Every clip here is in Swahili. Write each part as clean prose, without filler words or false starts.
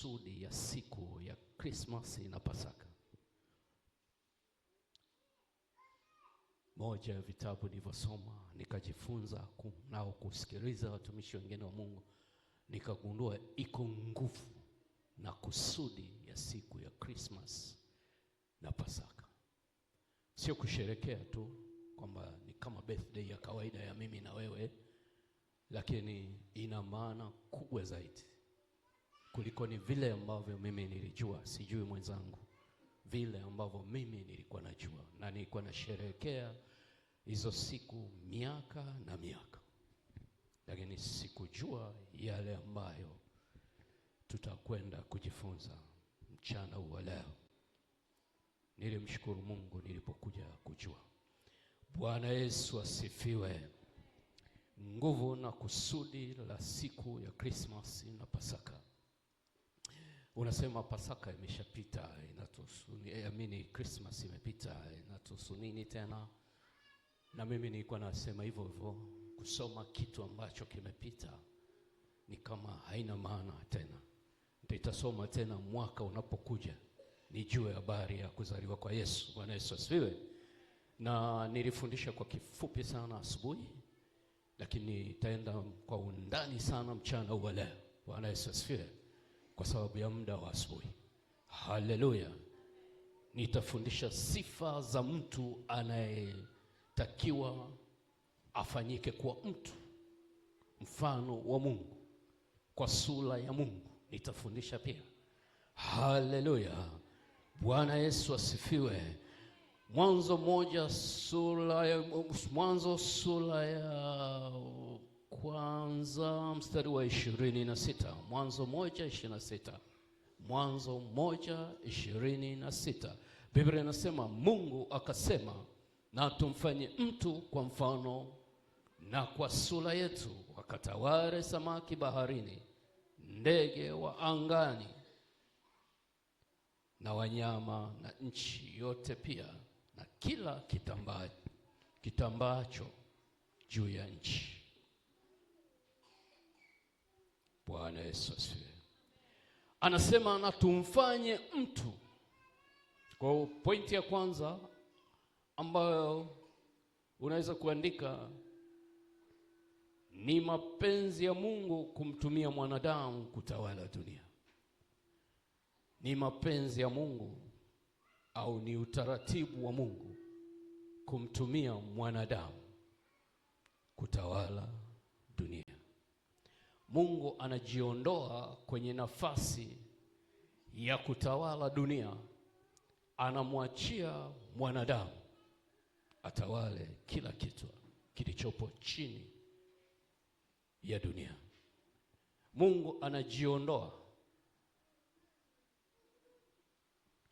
kusudi ya siku ya Christmas na Pasaka. Moja ya vitabu nilivyosoma nikajifunza nao kusikiliza watumishi wengine wa Mungu, nikagundua iko nguvu na kusudi ya siku ya Christmas na Pasaka. Sio kusherekea tu kwamba ni kama birthday ya kawaida ya mimi na wewe, lakini ina maana kubwa zaidi kuliko ni vile ambavyo mimi nilijua, sijui mwenzangu, vile ambavyo mimi nilikuwa najua na nilikuwa nasherehekea hizo siku miaka na miaka, lakini sikujua yale ambayo tutakwenda kujifunza mchana wa leo. Nilimshukuru Mungu nilipokuja kujua. Bwana Yesu asifiwe. Nguvu na kusudi la siku ya Christmas na Pasaka. Unasema Pasaka imeshapita, inatuhusu nini? Christmas imepita, inatuhusu nini tena? Na mimi nilikuwa nasema hivyo hivyo, kusoma kitu ambacho kimepita ni kama haina maana tena. Nitasoma tena mwaka unapokuja nijue habari ya kuzaliwa kwa Yesu. Bwana Yesu asifiwe. Na nilifundisha kwa kifupi sana asubuhi, lakini nitaenda kwa undani sana mchana wa leo. Bwana Yesu asifiwe. Kwa sababu ya muda wa asubuhi. Haleluya. Nitafundisha sifa za mtu anayetakiwa afanyike kwa mtu mfano wa Mungu, kwa sura ya Mungu. Nitafundisha pia. Haleluya. Bwana Yesu asifiwe. Mwanzo sura ya kwanza mstari wa 26. Mwanzo 1:26. Mwanzo 1:26. Biblia inasema Mungu akasema, na tumfanye mtu kwa mfano na kwa sura yetu, wakatawale samaki baharini, ndege wa angani, na wanyama na nchi yote pia, na kila kitambaacho juu ya nchi. Bwana Yesu asifiwe. Anasema na tumfanye mtu. Kwa pointi ya kwanza ambayo unaweza kuandika ni mapenzi ya Mungu kumtumia mwanadamu kutawala dunia. Ni mapenzi ya Mungu au ni utaratibu wa Mungu kumtumia mwanadamu kutawala dunia. Mungu anajiondoa kwenye nafasi ya kutawala dunia, anamwachia mwanadamu atawale kila kitu kilichopo chini ya dunia. Mungu anajiondoa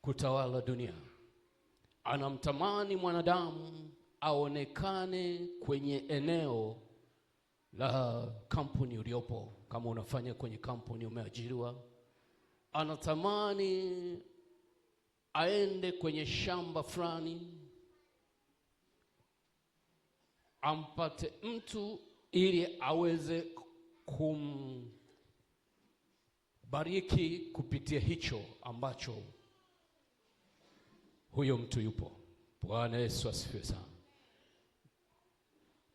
kutawala dunia, anamtamani mwanadamu aonekane kwenye eneo la kampuni uliopo. Kama unafanya kwenye kampuni, umeajiriwa, anatamani aende kwenye shamba fulani, ampate mtu ili aweze kumbariki kupitia hicho ambacho huyo mtu yupo. Bwana Yesu asifiwe sana.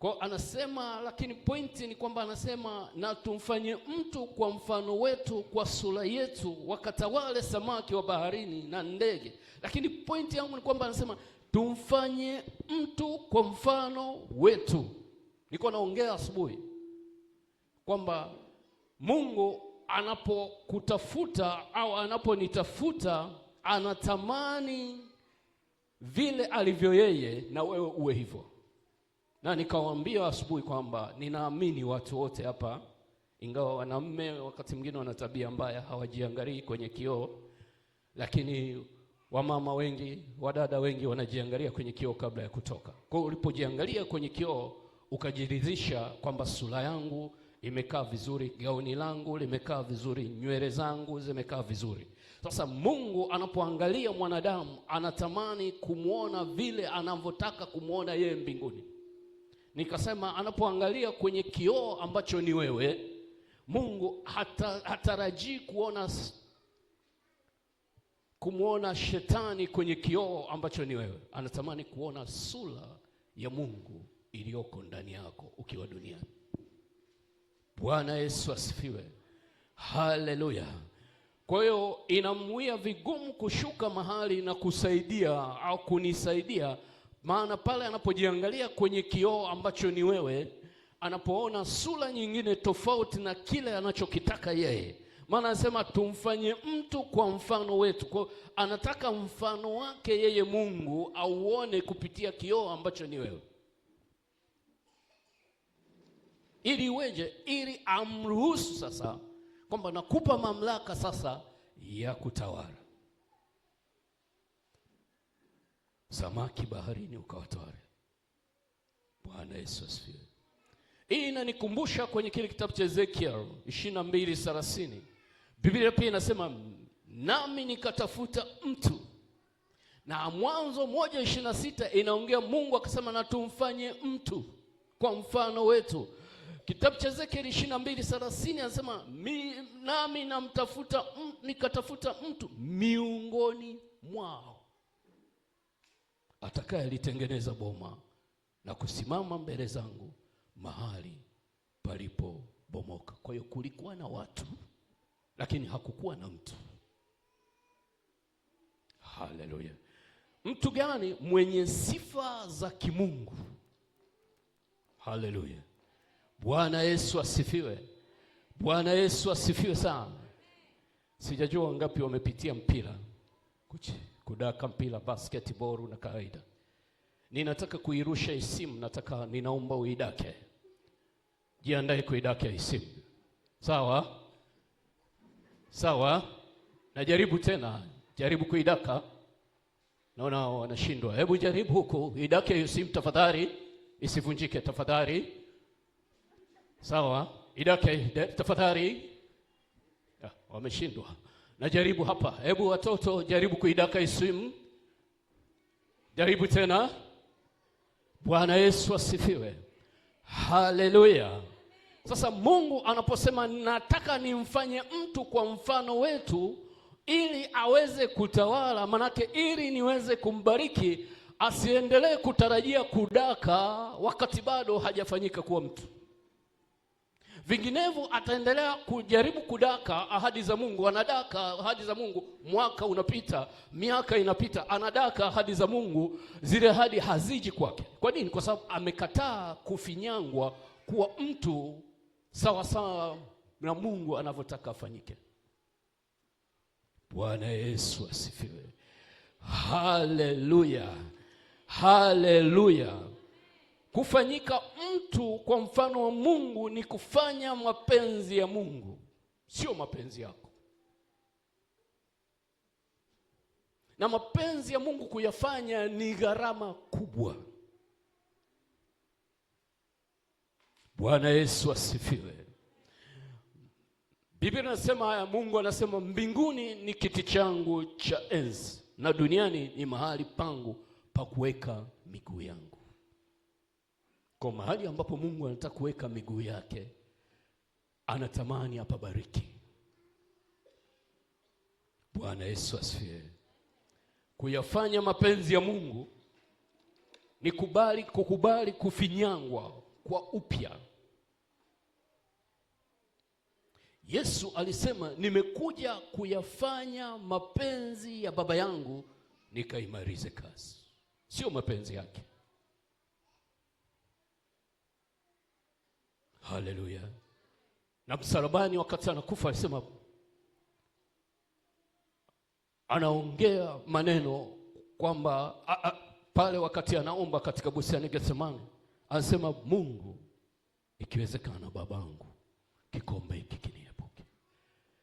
Kwa anasema, lakini pointi ni kwamba anasema na tumfanye mtu kwa mfano wetu, kwa sura yetu, wakatawale samaki wa baharini na ndege. Lakini pointi yangu ni kwamba anasema tumfanye mtu kwa mfano wetu. Niko naongea asubuhi kwamba Mungu anapokutafuta au anaponitafuta, anatamani vile alivyo yeye na wewe uwe hivyo. Na nikawaambia asubuhi kwamba ninaamini watu wote hapa, ingawa wanaume wakati mwingine wana tabia mbaya, hawajiangalii kwenye kioo, lakini wamama wengi, wadada wengi wanajiangalia kwenye kioo kabla ya kutoka. Kwa hiyo ulipojiangalia kwenye kioo ukajiridhisha kwamba sura yangu imekaa vizuri, gauni langu limekaa vizuri, nywele zangu zimekaa vizuri. Sasa Mungu anapoangalia mwanadamu anatamani kumuona vile anavyotaka kumuona yeye mbinguni. Nikasema anapoangalia kwenye kioo ambacho ni wewe, Mungu hatarajii kuona kumwona shetani kwenye kioo ambacho ni wewe. Anatamani kuona sura ya Mungu iliyoko ndani yako ukiwa duniani. Bwana Yesu asifiwe. Haleluya. Kwa hiyo inamwia vigumu kushuka mahali na kusaidia au kunisaidia, maana pale anapojiangalia kwenye kioo ambacho ni wewe, anapoona sura nyingine tofauti na kile anachokitaka yeye. Maana anasema tumfanye mtu kwa mfano wetu. Kwa anataka mfano wake yeye Mungu auone kupitia kioo ambacho ni wewe. Ili weje, ili amruhusu sasa kwamba nakupa mamlaka sasa ya kutawala. Samaki baharini ukawatawale. Bwana Yesu asifiwe. Hii inanikumbusha kwenye kile kitabu cha Ezekiel 22:30. Biblia pia inasema nami nikatafuta mtu. Na Mwanzo 1:26 inaongea Mungu akasema na tumfanye mtu kwa mfano wetu. Kitabu cha Ezekiel 22:30 anasema nami nikatafuta mtu miongoni mwao atakaye litengeneza boma na kusimama mbele zangu mahali palipo bomoka. Kwa hiyo kulikuwa na watu lakini hakukuwa na mtu. Haleluya. Mtu gani? Mwenye sifa za kimungu. Haleluya. Bwana Yesu asifiwe. Bwana Yesu asifiwe sana. Sijajua wangapi wamepitia mpira, kudaka mpira, basketball na kawaida. Ninataka kuirusha isimu, ninaomba uidake. Jiandae kuidake isimu. Sawa? Sawa? Najaribu tena, jaribu kuidaka. Naona wanashindwa. Hebu jaribu huko, idake isimu tafadhali, isivunjike tafadhali. Sawa? Idake tafadhali. Wameshindwa. Najaribu hapa. Hebu watoto jaribu kuidaka isimu. Jaribu tena. Bwana Yesu asifiwe. Haleluya. Sasa Mungu anaposema nataka nimfanye mtu kwa mfano wetu ili aweze kutawala, manake ili niweze kumbariki, asiendelee kutarajia kudaka wakati bado hajafanyika kuwa mtu. Vinginevyo ataendelea kujaribu kudaka ahadi za Mungu. Anadaka ahadi za Mungu, mwaka unapita, miaka inapita, anadaka ahadi za Mungu, zile ahadi haziji kwake. Kwa nini? Kwa sababu amekataa kufinyangwa kuwa mtu sawa sawa na Mungu anavyotaka afanyike. Bwana Yesu asifiwe. Haleluya. Haleluya. Kufanyika mtu kwa mfano wa Mungu ni kufanya mapenzi ya Mungu, sio mapenzi yako. Na mapenzi ya Mungu kuyafanya ni gharama kubwa. Bwana Yesu asifiwe. Biblia inasema haya, Mungu anasema mbinguni ni kiti changu cha enzi na duniani ni mahali pangu pa kuweka miguu yangu. Kwa mahali ambapo Mungu anataka kuweka miguu yake, anatamani apabariki. Bwana Yesu asifiwe. Kuyafanya mapenzi ya Mungu ni kukubali kufinyangwa kwa upya. Yesu alisema nimekuja kuyafanya mapenzi ya Baba yangu nikaimalize kazi, sio mapenzi yake. Haleluya. Na msalabani wakati anakufa alisema, anaongea maneno kwamba pale wakati anaomba katika bustani ya Getsemani, anasema Mungu, ikiwezekana babangu, kikombe hiki kiniepuke,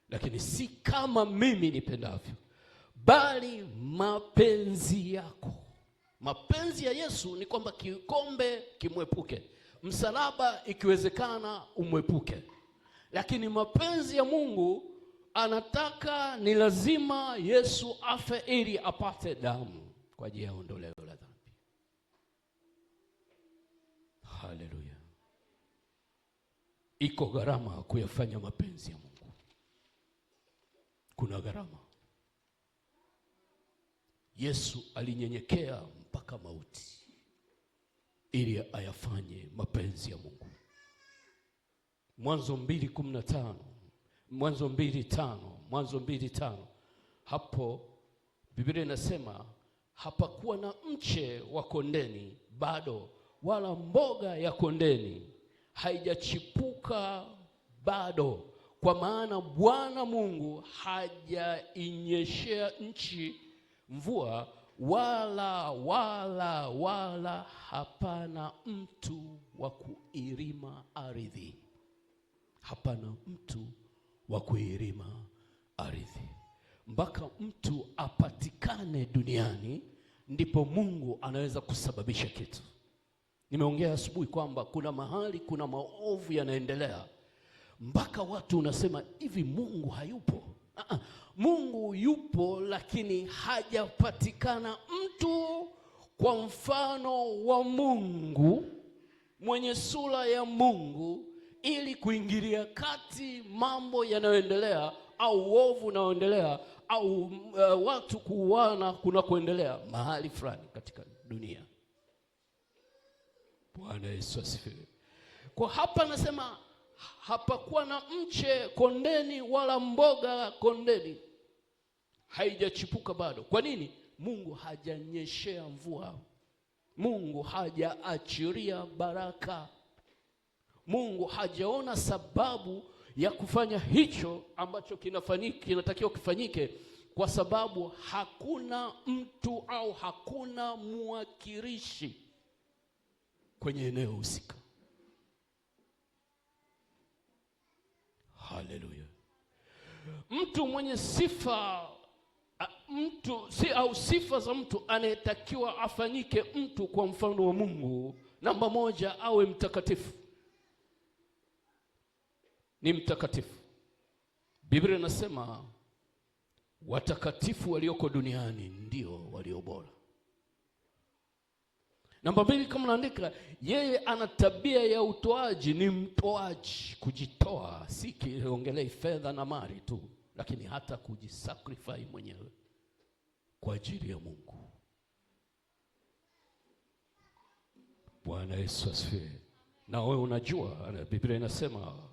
lakini si kama mimi nipendavyo, bali mapenzi yako. Mapenzi ya Yesu ni kwamba kikombe kimwepuke, msalaba ikiwezekana umwepuke. Lakini mapenzi ya Mungu anataka ni lazima Yesu afe ili apate damu kwa ajili ya ondoleo la dhambi. Haleluya. Iko gharama kuyafanya mapenzi ya Mungu. Kuna gharama. Yesu alinyenyekea mpaka mauti ili ayafanye mapenzi ya Mungu. Mwanzo 2:15, Mwanzo 2:5. Hapo Biblia inasema hapakuwa na mche wa kondeni bado, wala mboga ya kondeni haijachipuka bado, kwa maana Bwana Mungu hajainyeshea nchi mvua, wala hapana mtu wa kuirima ardhi. Hapana mtu wa kuirima ardhi. Mpaka mtu apatikane duniani ndipo Mungu anaweza kusababisha kitu. Nimeongea asubuhi kwamba kuna mahali kuna maovu yanaendelea mpaka watu unasema hivi Mungu hayupo. Mungu yupo, lakini hajapatikana mtu kwa mfano wa Mungu, mwenye sura ya Mungu, ili kuingilia kati mambo yanayoendelea au uovu unaoendelea au watu kuuana kuna kuendelea mahali fulani katika dunia. Bwana Yesu asifiwe. Kwa hapa nasema hapakuwa na mche kondeni wala mboga kondeni haijachipuka bado. Kwa nini? Mungu hajanyeshea mvua. Mungu hajaachiria baraka. Mungu hajaona sababu ya kufanya hicho ambacho kinatakiwa kifanyike, kwa sababu hakuna mtu au hakuna mwakilishi kwenye eneo husika. Haleluya. Mtu mwenye sifa sifa za mtu anayetakiwa afanyike mtu kwa mfano wa Mungu, namba moja, awe mtakatifu. Ni mtakatifu. Biblia inasema watakatifu walioko duniani ndio walio bora. Namba 2, kama naandika, yeye ana tabia ya utoaji, ni mtoaji, kujitoa. Si kiongelei fedha na mali tu, lakini hata kujisacrifice mwenyewe kwa ajili ya Mungu. Bwana Yesu asifiwe. Na wewe unajua Biblia inasema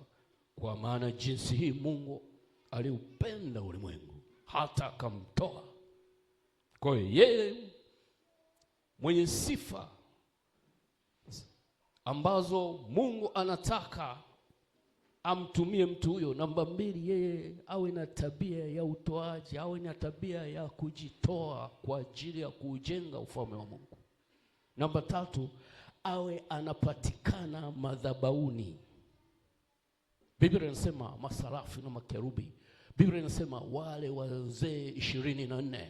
kwa maana jinsi hii Mungu aliupenda ulimwengu hata akamtoa. Kwa hiyo yeye mwenye sifa ambazo Mungu anataka amtumie mtu huyo, namba 2, yeye awe na tabia ya utoaji, awe na tabia ya kujitoa kwa ajili ya kujenga ufalme wa Mungu. Namba 3, awe anapatikana madhabahuni. Biblia inasema masarafu na makerubi. Biblia inasema wale wazee 24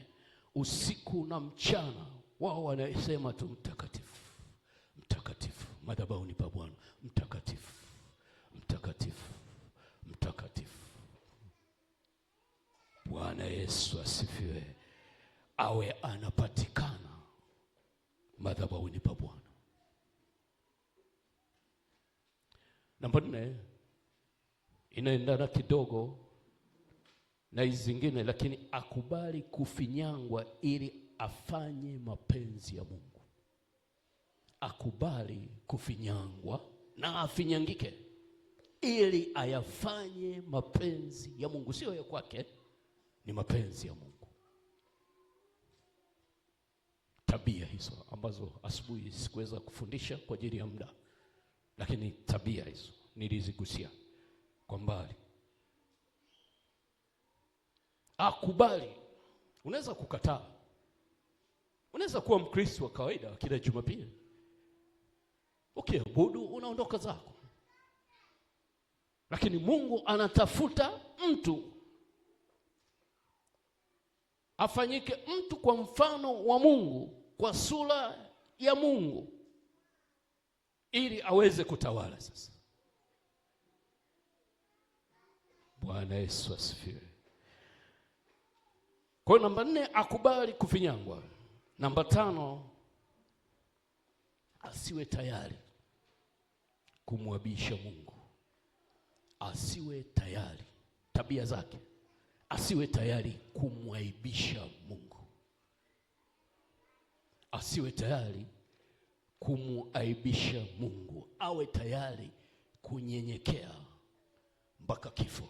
usiku na mchana wao wanasema tu mtakatifu, mtakatifu madhabahuni pa Bwana, mtakatifu, mtakatifu, mtakatifu. Bwana Yesu asifiwe. Awe anapatikana madhabahuni pa Bwana. Namba 4 inaendana kidogo na hizi zingine, lakini akubali kufinyangwa ili afanye mapenzi ya Mungu. Akubali kufinyangwa na afinyangike ili ayafanye mapenzi ya Mungu. Sio ya kwake, ni mapenzi ya Mungu. Tabia hizo ambazo asubuhi sikuweza kufundisha kwa ajili ya muda, lakini tabia hizo nilizigusia kwa mbali. Akubali. Unaweza kukataa. Unaweza kuwa Mkristo wa kawaida kila Jumapili, ukiabudu unaondoka zako, lakini Mungu anatafuta mtu afanyike mtu kwa mfano wa Mungu, kwa sura ya Mungu, ili aweze kutawala sasa. Bwana Yesu asifiwe. Kwa namba 4, akubali kufinyangwa. Namba 5, asiwe tayari kumwabisha Mungu. Asiwe tayari, tabia zake, asiwe tayari kumwaibisha Mungu. asiwe tayari kumuaibisha Mungu, awe tayari kunyenyekea mpaka kifo.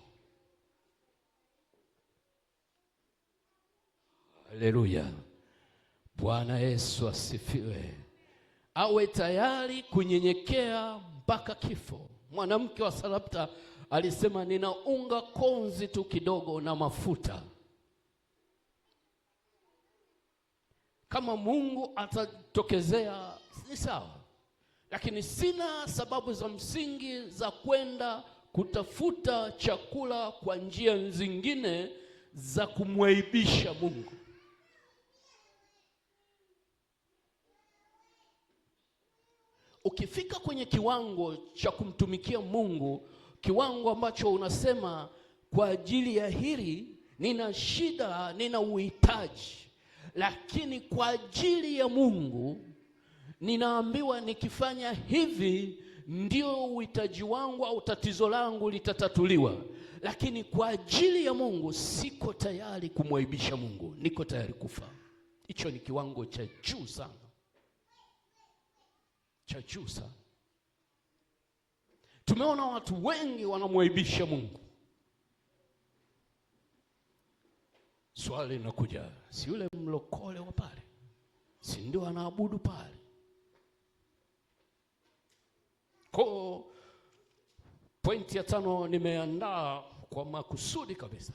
Haleluya, Bwana Yesu asifiwe. Awe tayari kunyenyekea mpaka kifo. Mwanamke wa Sarepta alisema, nina unga konzi tu kidogo na mafuta. Kama Mungu atatokezea ni sawa, lakini sina sababu za msingi za kwenda kutafuta chakula kwa njia zingine za kumwaibisha Mungu. Ukifika kwenye kiwango cha kumtumikia Mungu, kiwango ambacho unasema kwa ajili ya hili nina shida, nina uhitaji, lakini kwa ajili ya Mungu ninaambiwa nikifanya hivi ndio uhitaji wangu au tatizo langu litatatuliwa, lakini kwa ajili ya Mungu siko tayari kumwaibisha Mungu, niko tayari kufa. Hicho ni kiwango cha juu sana, cha juu sana. Tumeona watu wengi wanamwaibisha Mungu. Swali linakuja, si yule mlokole wa pale, si ndio anaabudu pale? Kwa pointi ya 5 nimeandaa kwa makusudi kabisa.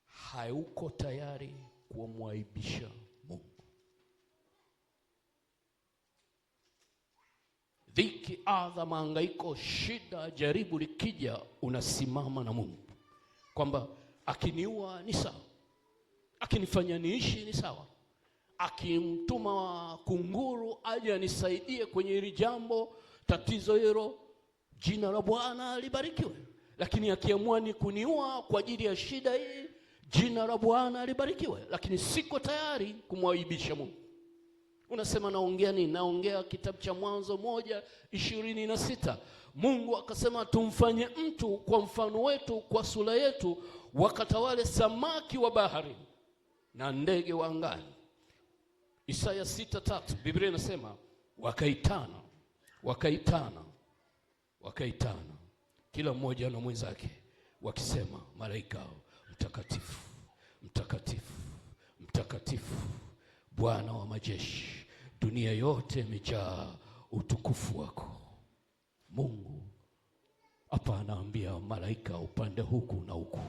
Hayuko tayari kumwaibisha Mungu. Dhiki, adha, mahangaiko, shida, jaribu likija, unasimama na Mungu kwamba akiniua ni sawa, akinifanya niishi ni sawa, akimtuma kunguru aje anisaidie kwenye hili jambo, tatizo hilo, jina la Bwana libarikiwe. Lakini akiamua ni kuniua kwa ajili ya shida hii, jina la Bwana libarikiwe. Lakini siko tayari kumwaibisha Mungu. Unasema naongea nini? Naongea kitabu cha Mwanzo 1:26. Mungu akasema tumfanye mtu kwa mfano wetu, kwa sura yetu, wakatawale samaki wa bahari na ndege wa angani. Isaya 6:3 Biblia inasema wakaitana kila mmoja na mwenzake, wakisema malaika mtakatifu, mtakatifu, mtakatifu, Bwana wa majeshi, dunia yote imejaa utukufu wako. Mungu hapa anaambia malaika upande huku na huku,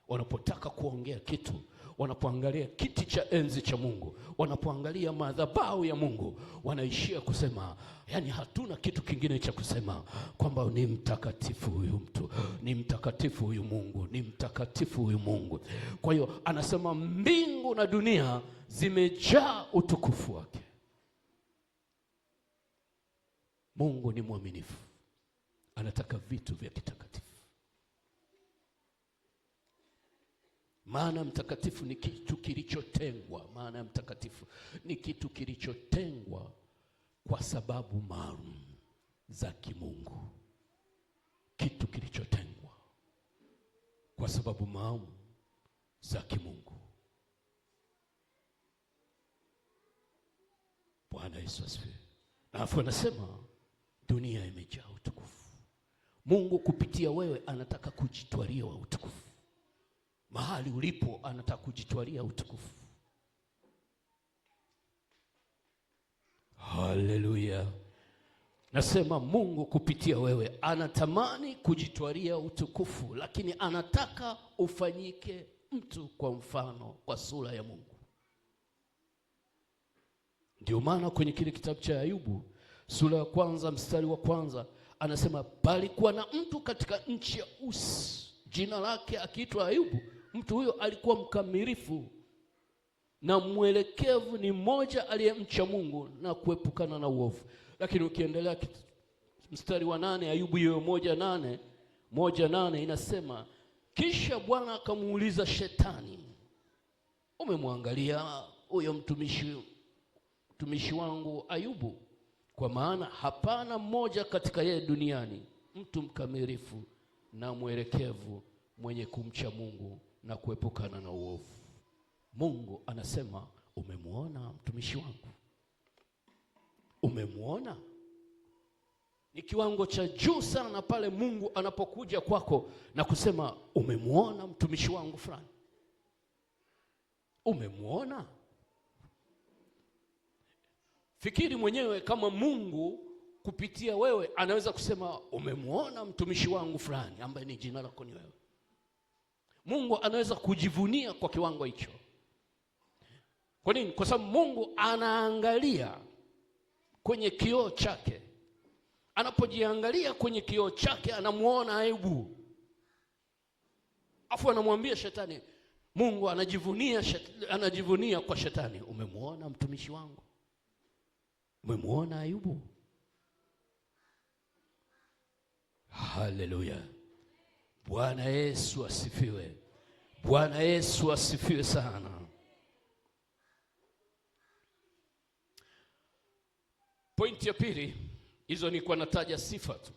wanapotaka kuongea kitu, wanapoangalia kiti cha enzi cha Mungu, wanapoangalia madhabahu ya Mungu, wanaishia kusema, yani hatuna kitu kingine cha kusema, kwamba ni mtakatifu huyu mtu, ni mtakatifu huyu Mungu, ni mtakatifu huyu Mungu. Kwa hiyo anasema mbingu na dunia zimejaa utukufu wake. Mungu ni mwaminifu, anataka vitu vya kitakatifu. Maana mtakatifu ni kitu kilichotengwa. Maana mtakatifu ni kitu kilichotengwa kwa sababu maalum za kimungu. Kitu kilichotengwa kwa sababu maalum za kimungu. Bwana Yesu asifiwe. Alafu anasema dunia imejaa utukufu. Mungu kupitia wewe anataka kujitwalia wa utukufu. Mahali ulipo anataka kujitwalia utukufu. Haleluya. Nasema Mungu kupitia wewe anatamani kujitwalia utukufu, lakini anataka ufanyike mtu kwa mfano, kwa sura ya Mungu. Ndio maana kwenye kile kitabu cha Ayubu sura ya 1 mstari wa 1 anasema palikuwa na mtu katika nchi ya Usi, jina lake akiitwa Ayubu. Mtu huyo alikuwa mkamilifu na mwelekevu, ni mmoja aliyemcha Mungu na kuepukana na uovu. Lakini ukiendelea mstari wa 8, Ayubu hiyo 1:8 inasema, kisha Bwana akamuuliza Shetani, umemwangalia huyo mtumishi wangu Ayubu? Kwa maana hapana mmoja katika yeye duniani, mtu mkamilifu na mwelekevu, mwenye kumcha Mungu na kuepukana na uovu. Mungu anasema umemwona mtumishi wangu. umemwona? Ni kiwango cha juu sana pale Mungu anapokuja kwako na kusema umemwona mtumishi wangu fulani? Umemwona? Fikiri mwenyewe kama Mungu kupitia wewe anaweza kusema umemwona mtumishi wangu fulani ambaye ni jina lako ni wewe. Mungu anaweza kujivunia kwa kiwango hicho. Kwa nini? Kwa sababu Mungu anaangalia kwenye kioo chake. Anapojiangalia kwenye kioo chake anamuona aibu. Afu anamwambia shetani, Mungu anajivunia kwa shetani, umemwona mtumishi wangu? Umemwona Ayubu? Haleluya. Bwana Yesu asifiwe. Bwana Yesu asifiwe sana. Pointi ya pili, hizo ni kwa nataja sifa tu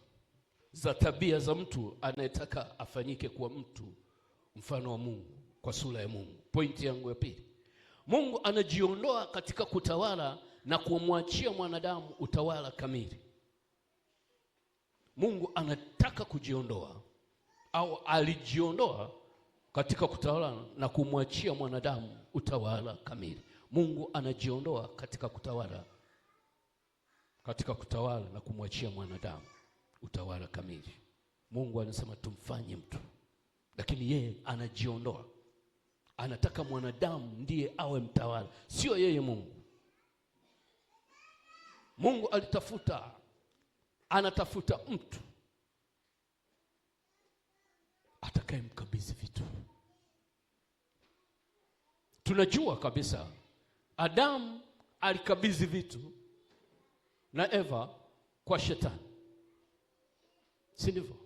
za tabia za mtu anayetaka afanyike kuwa mtu mfano wa Mungu, kwa sura ya Mungu. Pointi yangu ya pili, Mungu anajiondoa katika kutawala na kumwachia mwanadamu utawala kamili. Mungu anataka kujiondoa, au alijiondoa katika kutawala na kumwachia mwanadamu utawala kamili. Mungu anajiondoa katika kutawala na kumwachia mwanadamu utawala kamili. Mungu anasema tumfanye mtu, lakini yeye anajiondoa. Anataka mwanadamu ndiye awe mtawala, sio yeye Mungu. Mungu anatafuta mtu atakayemkabidhi vitu. Tunajua kabisa Adamu alikabidhi vitu na Eva kwa shetani, si ndivyo?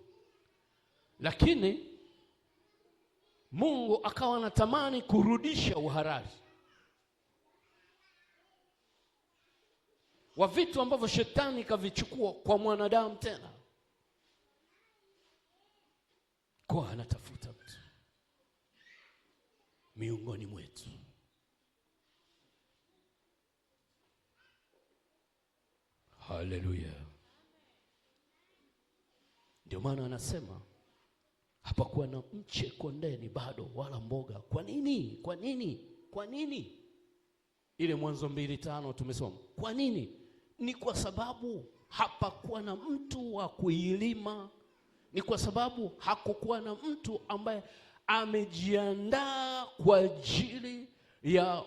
Lakini Mungu akawa anatamani kurudisha uhalali wa vitu ambavyo shetani kavichukua kwa mwanadamu tena. Kwa anatafuta mtu miongoni mwetu. Haleluya. Ndio maana anasema hapakuwa na mche kondeni bado wala mboga. Kwa nini? Kwa nini? Kwa nini? Ile Mwanzo 2:5 tumesoma. Kwa nini? Ni kwa sababu hapakuwa na mtu wa kuilima. Ni kwa sababu hakukuwa na mtu ambaye amejiandaa kwa ajili ya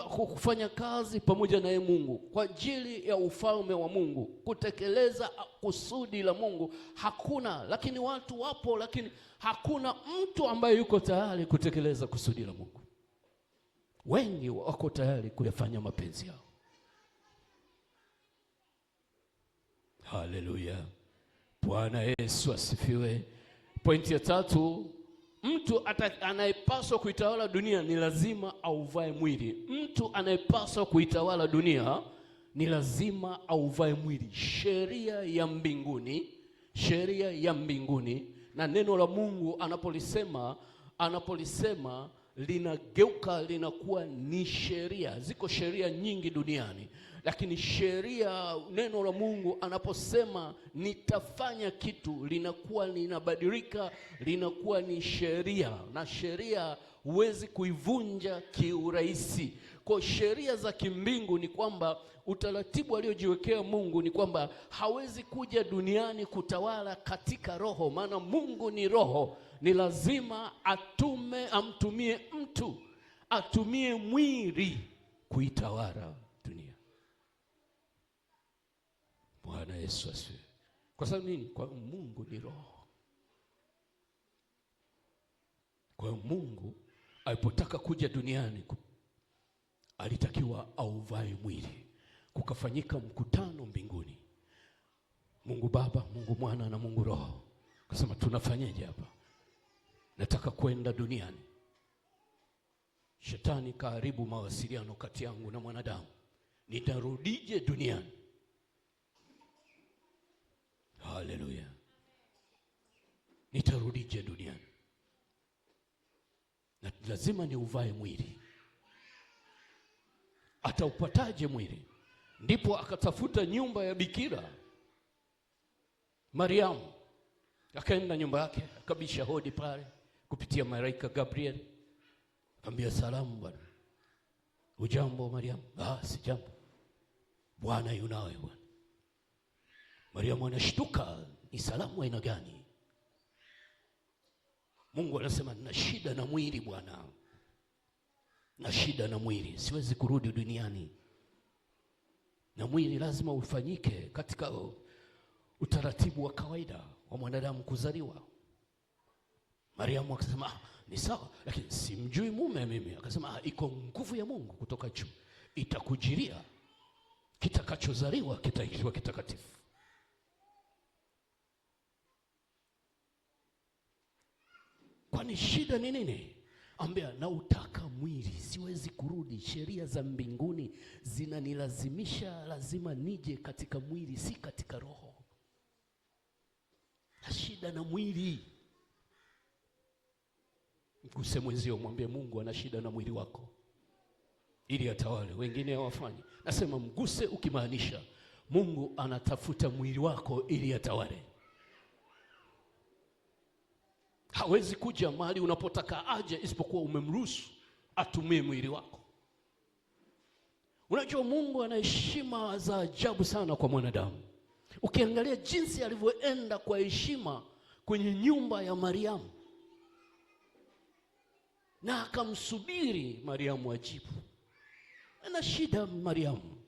kufanya kazi pamoja na Mungu, kwa ajili ya ufalme wa Mungu, kutekeleza kusudi la Mungu. Hakuna. Lakini watu wapo, lakini hakuna mtu ambaye yuko tayari kutekeleza kusudi la Mungu. Wengi wako tayari kuyafanya mapenzi yao. Haleluya. Bwana Yesu asifiwe. Pointi ya tatu, mtu anayepaswa kuitawala dunia ni lazima auvae mwili. Mtu anayepaswa kuitawala dunia ni lazima auvae mwili. Sheria ya mbinguni na neno la Mungu anapolisema linageuka linakuwa ni sheria. Ziko sheria nyingi duniani, lakini neno la Mungu anaposema nitafanya kitu, linakuwa linabadilika, linakuwa ni sheria, na sheria huwezi kuivunja kiurahisi. Kwa sheria za kimbingu ni kwamba utaratibu aliojiwekea Mungu ni kwamba hawezi kuja duniani kutawala katika roho, maana Mungu ni roho. Ni lazima amtumie mtu, atumie mwili kuitawala dunia. Bwana Yesu asifiwe. Kwa sababu nini? Kwa Mungu ni roho. Kwa Mungu alipotaka kuja duniani alitakiwa auvae mwili. Kukafanyika mkutano mbinguni, Mungu Baba, Mungu Mwana na Mungu Roho. Akasema tunafanyaje hapa? Nataka kwenda duniani. Shetani karibu mawasiliano kati yangu na mwanadamu. Nitarudije duniani? Haleluya. Nitarudije duniani? Na lazima ni uvae mwili. Ataupataje mwili? Ndipo akatafuta nyumba ya bikira Mariamu. Akaenda nyumba yake, akabisha hodi pale kupitia malaika Gabriel. Akamwambia, salamu bwana. Ujambo Mariamu? Si jambo. Bwana yu nawe bwana. Mariamu anashtuka, ni salamu aina gani? Mungu anasema, nina shida na mwili bwana. Na shida na mwili, siwezi kurudi duniani. Na mwili lazima ufanyike katika utaratibu wa kawaida wa mwanadamu kuzaliwa. Mariamu akasema, ni sawa, lakini simjui mume mimi. Akasema, iko nguvu ya Mungu kutoka juu, itakujiria, kitakachozaliwa kitaitwa kitakatifu. Kwani shida ni nini? Ambia, na utaka mwili, siwezi kurudi. Sheria za mbinguni zinanilazimisha, lazima nije katika mwili, si katika roho. Na shida na mwili. Mguse mwenzio, mwambie Mungu ana shida na mwili wako ili atawale, wengine hawafanyi. Nasema mguse ukimaanisha Mungu anatafuta mwili wako ili atawale. Hawezi kuja mahali unapotaka aje isipokuwa umemruhusu atumie mwili wako. Unajua Mungu ana heshima za ajabu sana kwa mwanadamu. Ukiangalia jinsi alivyoenda kwa heshima kwenye nyumba ya Mariamu, na akamsubiri Mariamu ajibu. Ana shida Mariamu.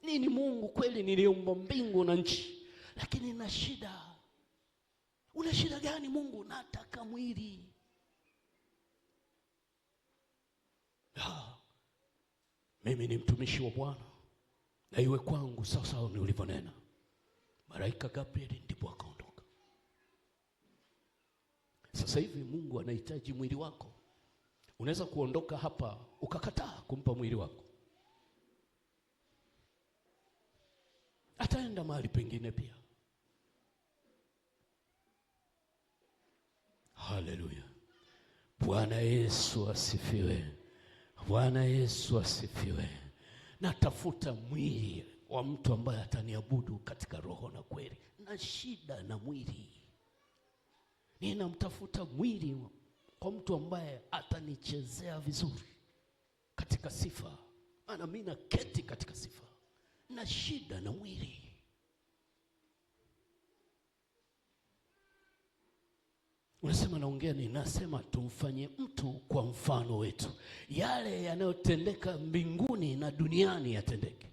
Nini Mungu? Kweli niliumba mbingu na nchi, lakini na shida. Una shida gani Mungu? Nataka mwili. Mimi ni mtumishi wa Bwana, na iwe kwangu sawa ni ulivyonena. Malaika Gabriel ndipo akaondoka. Sasa hivi Mungu anahitaji mwili wako. Unaweza kuondoka hapa ukakataa kumpa mwili wako, ataenda mahali pengine pia. Haleluya. Bwana Yesu asifiwe. Bwana Yesu asifiwe. Natafuta mwili wa mtu ambaye ataniabudu katika roho na kweli. Na shida na mwili. Ninamtafuta mwili kwa mtu ambaye atanichezea vizuri katika sifa. Maana mimi naketi katika sifa. Na shida na mwili. Unasema naongea nini? Nasema tumfanye mtu kwa mfano wetu. Yale yanayotendeka mbinguni na duniani yatendeke.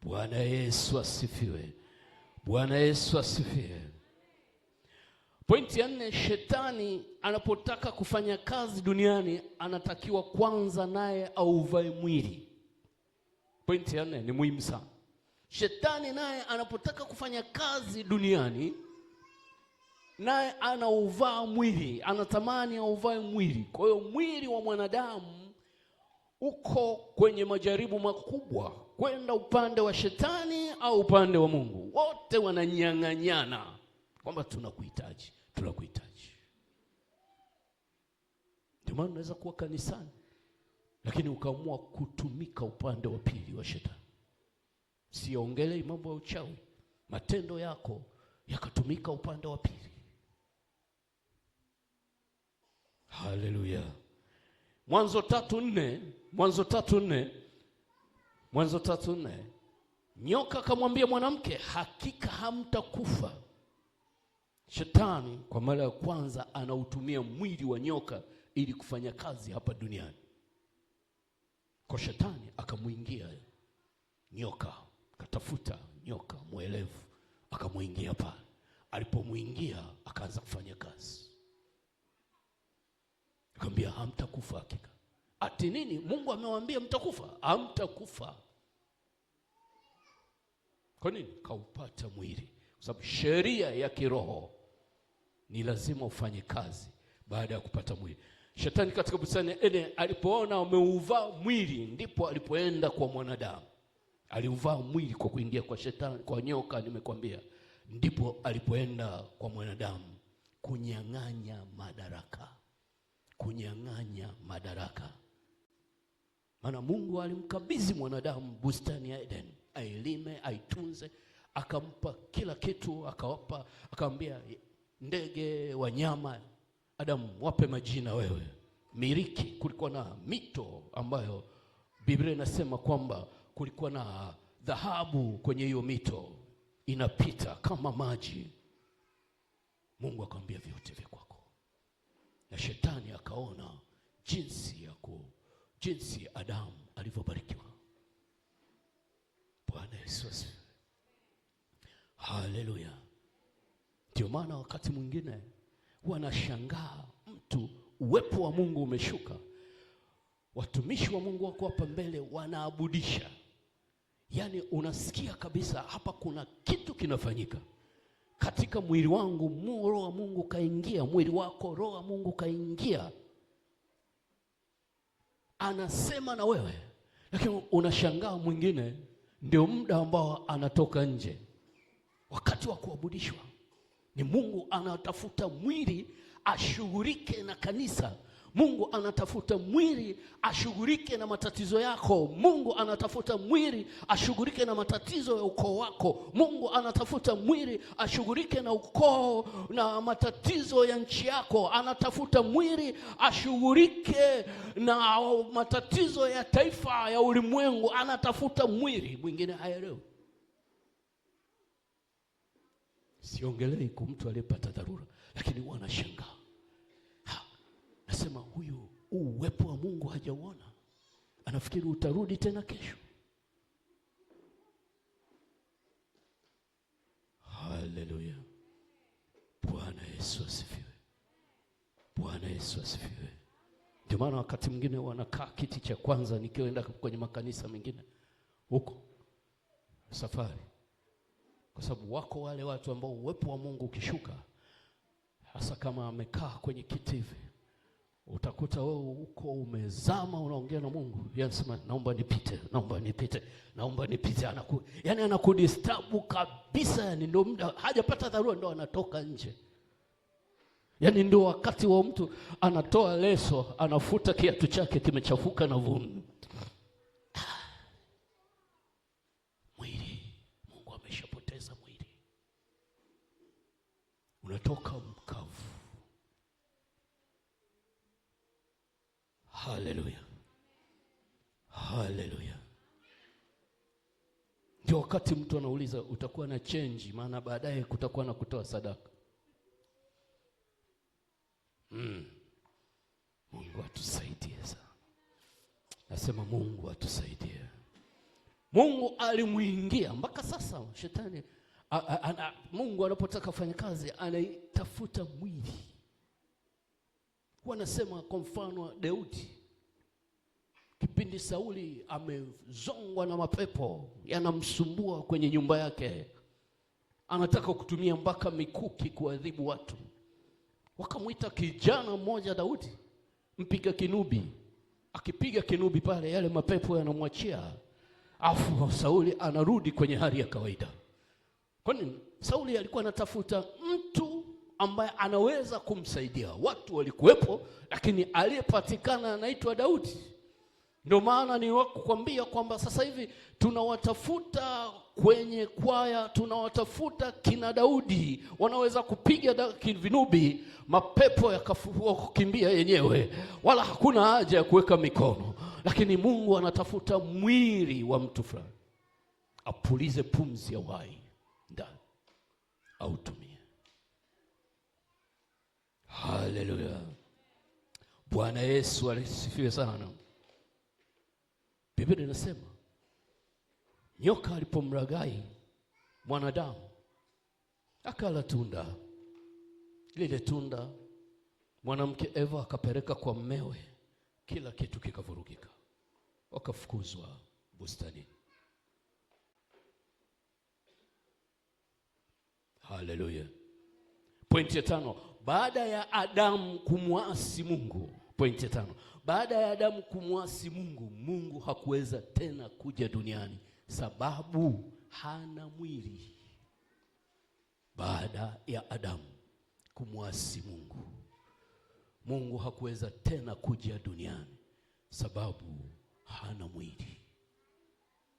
Bwana Yesu asifiwe. Bwana Yesu asifiwe. Pointi ya 4, shetani anapotaka kufanya kazi duniani anatakiwa kwanza naye auvae mwili. Pointi ya 4 ni muhimu sana. Shetani naye anapotaka kufanya kazi duniani, naye anauvaa mwili, anatamani auvae mwili. Kwa hiyo mwili wa mwanadamu uko kwenye majaribu makubwa, kwenda upande wa shetani au upande wa Mungu. Wote wananyang'anyana kwamba tunakuhitaji, tunakuhitaji. Ndio maana unaweza kuwa kanisani lakini ukaamua kutumika upande wa pili wa shetani. Siongelei mambo ya uchawi, matendo yako yakatumika upande wa pili. Haleluya. Mwanzo 3:4 nyoka akamwambia mwanamke, hakika hamtakufa. Shetani kwa mara ya kwanza anautumia mwili wa nyoka ili kufanya kazi hapa duniani. Kwa shetani akamuingia nyoka, katafuta nyoka mwelevu, akamuingia pale. Alipomuingia akaanza kufanya kazi. Akamwambia hamtakufa hakika. Ati nini? Mungu amewaambia mtakufa? Hamtakufa. Kwa nini? Kaupata mwili. Kwa sababu sheria ya kiroho ni lazima ufanye kazi baada ya kupata mwili. Shetani katika bustani ya Eden alipoona ameuvaa mwili, ndipo alipoenda kwa mwanadamu. Aliuvaa mwili kwa kuingia kwa shetani, kwa nyoka nimekwambia. Ndipo alipoenda kwa mwanadamu kunyang'anya madaraka. Kunyang'anya madaraka. Maana Mungu alimkabidhi mwanadamu bustani ya Eden, ailime, aitunze, akampa kila kitu, akamwambia ndege, wanyama, Adamu wape majina wewe, miliki. Kulikuwa na mito ambayo Biblia inasema kwamba kulikuwa na dhahabu kwenye hiyo mito inapita kama maji. Mungu akamwambia vyote vya kwako. Na shetani akaona jinsi Adamu alivyobarikiwa. Bwana Yesu asifiwe. Haleluya. Ndio maana wakati mwingine wanashangaa mtu, uwepo wa Mungu umeshuka, watumishi wa Mungu wako hapa mbele wanaabudisha. Yaani unasikia kabisa hapa kuna kitu kinafanyika. Katika mwili wangu roho wa Mungu kaingia, mwili wako roho wa Mungu kaingia. Anasema na wewe. Lakini unashangaa mwingine ndio muda ambao anatoka nje. Wakati wa kuabudishwa ni Mungu anatafuta mwili ashughulike na kanisa. Mungu anatafuta mwili ashughulike na matatizo yako. Mungu anatafuta mwili ashughulike na matatizo ya ukoo wako. Mungu anatafuta mwili ashughulike na ukoo na matatizo ya nchi yako. Anatafuta mwili ashughulike na matatizo ya taifa, ya ulimwengu. Anatafuta mwili. Mwingine haelewi. Siongelei kwa mtu aliyepata dharura, lakini wanashangaa. Nasema huyu uwepo wa Mungu hajauona. Anafikiri utarudi tena kesho. Haleluya. Bwana Yesu asifiwe. Bwana Yesu asifiwe. Ndio maana wakati mwingine wanakaa kiti cha kwanza nikienda kwenye makanisa mengine huko safari. Kwa sababu wako wale watu ambao uwepo wa Mungu ukishuka, hasa kama amekaa kwenye kiti hivi, utakuta wewe uko umezama, unaongea na Mungu. Yanasema naomba nipite, naomba nipite, naomba nipite. Yaani anakudisturb kabisa. Yani ndio muda hajapata dharura ndio anatoka nje. Yaani ndio wakati wa mtu anatoa leso, anafuta kiatu chake kimechafuka na vumbi. Mwili, Mungu ameshapoteza mwili. Unatoka mkavu. Haleluya. Haleluya. Ndio wakati mtu anauliza utakuwa na change, maana baadaye kutakuwa na kutoa sadaka. Mungu atusaidie sana. Nasema Mungu atusaidie. Mungu alimuingia mpaka sasa shetani Mungu anapotaka kufanya kazi anaitafuta mwili. Wanasema kwa mfano Daudi, kipindi Sauli amezongwa na mapepo yanamsumbua kwenye nyumba yake, anataka kutumia mpaka mikuki kuadhibu watu. Wakamuita kijana mmoja Daudi, mpiga kinubi. Akipiga kinubi pale yale mapepo yanamwachia, afu Sauli anarudi kwenye hali ya kawaida. Kwani Sauli alikuwa anatafuta mtu ambaye anaweza kumsaidia. Watu walikuwepo, lakini aliyepatikana anaitwa Daudi. Ndio maana ni kukwambia kwamba sasa hivi tunawatafuta kwenye kwaya, tunawatafuta kina Daudi, wanaweza kupiga vinubi, mapepo yakakimbia yenyewe, wala hakuna haja ya kuweka mikono. Lakini Mungu anatafuta mwili wa mtu fulani, apulize pumzi ya uhai ndani, autumie. Haleluya. Bwana Yesu asifiwe sana. Biblia inasema nyoka alipomlaghai mwanadamu akala tunda. Lile tunda mwanamke Eva akapeleka kwa mmewe, kila kitu kikavurugika, wakafukuzwa bustani. Haleluya. Pointi ya 5, baada ya Adamu kumwasi Mungu. Pointi ya 5, baada ya Adamu kumwasi Mungu, Mungu hakuweza tena kuja duniani sababu hana mwili. Baada ya Adamu kumwasi Mungu, Mungu hakuweza tena kuja duniani sababu hana mwili,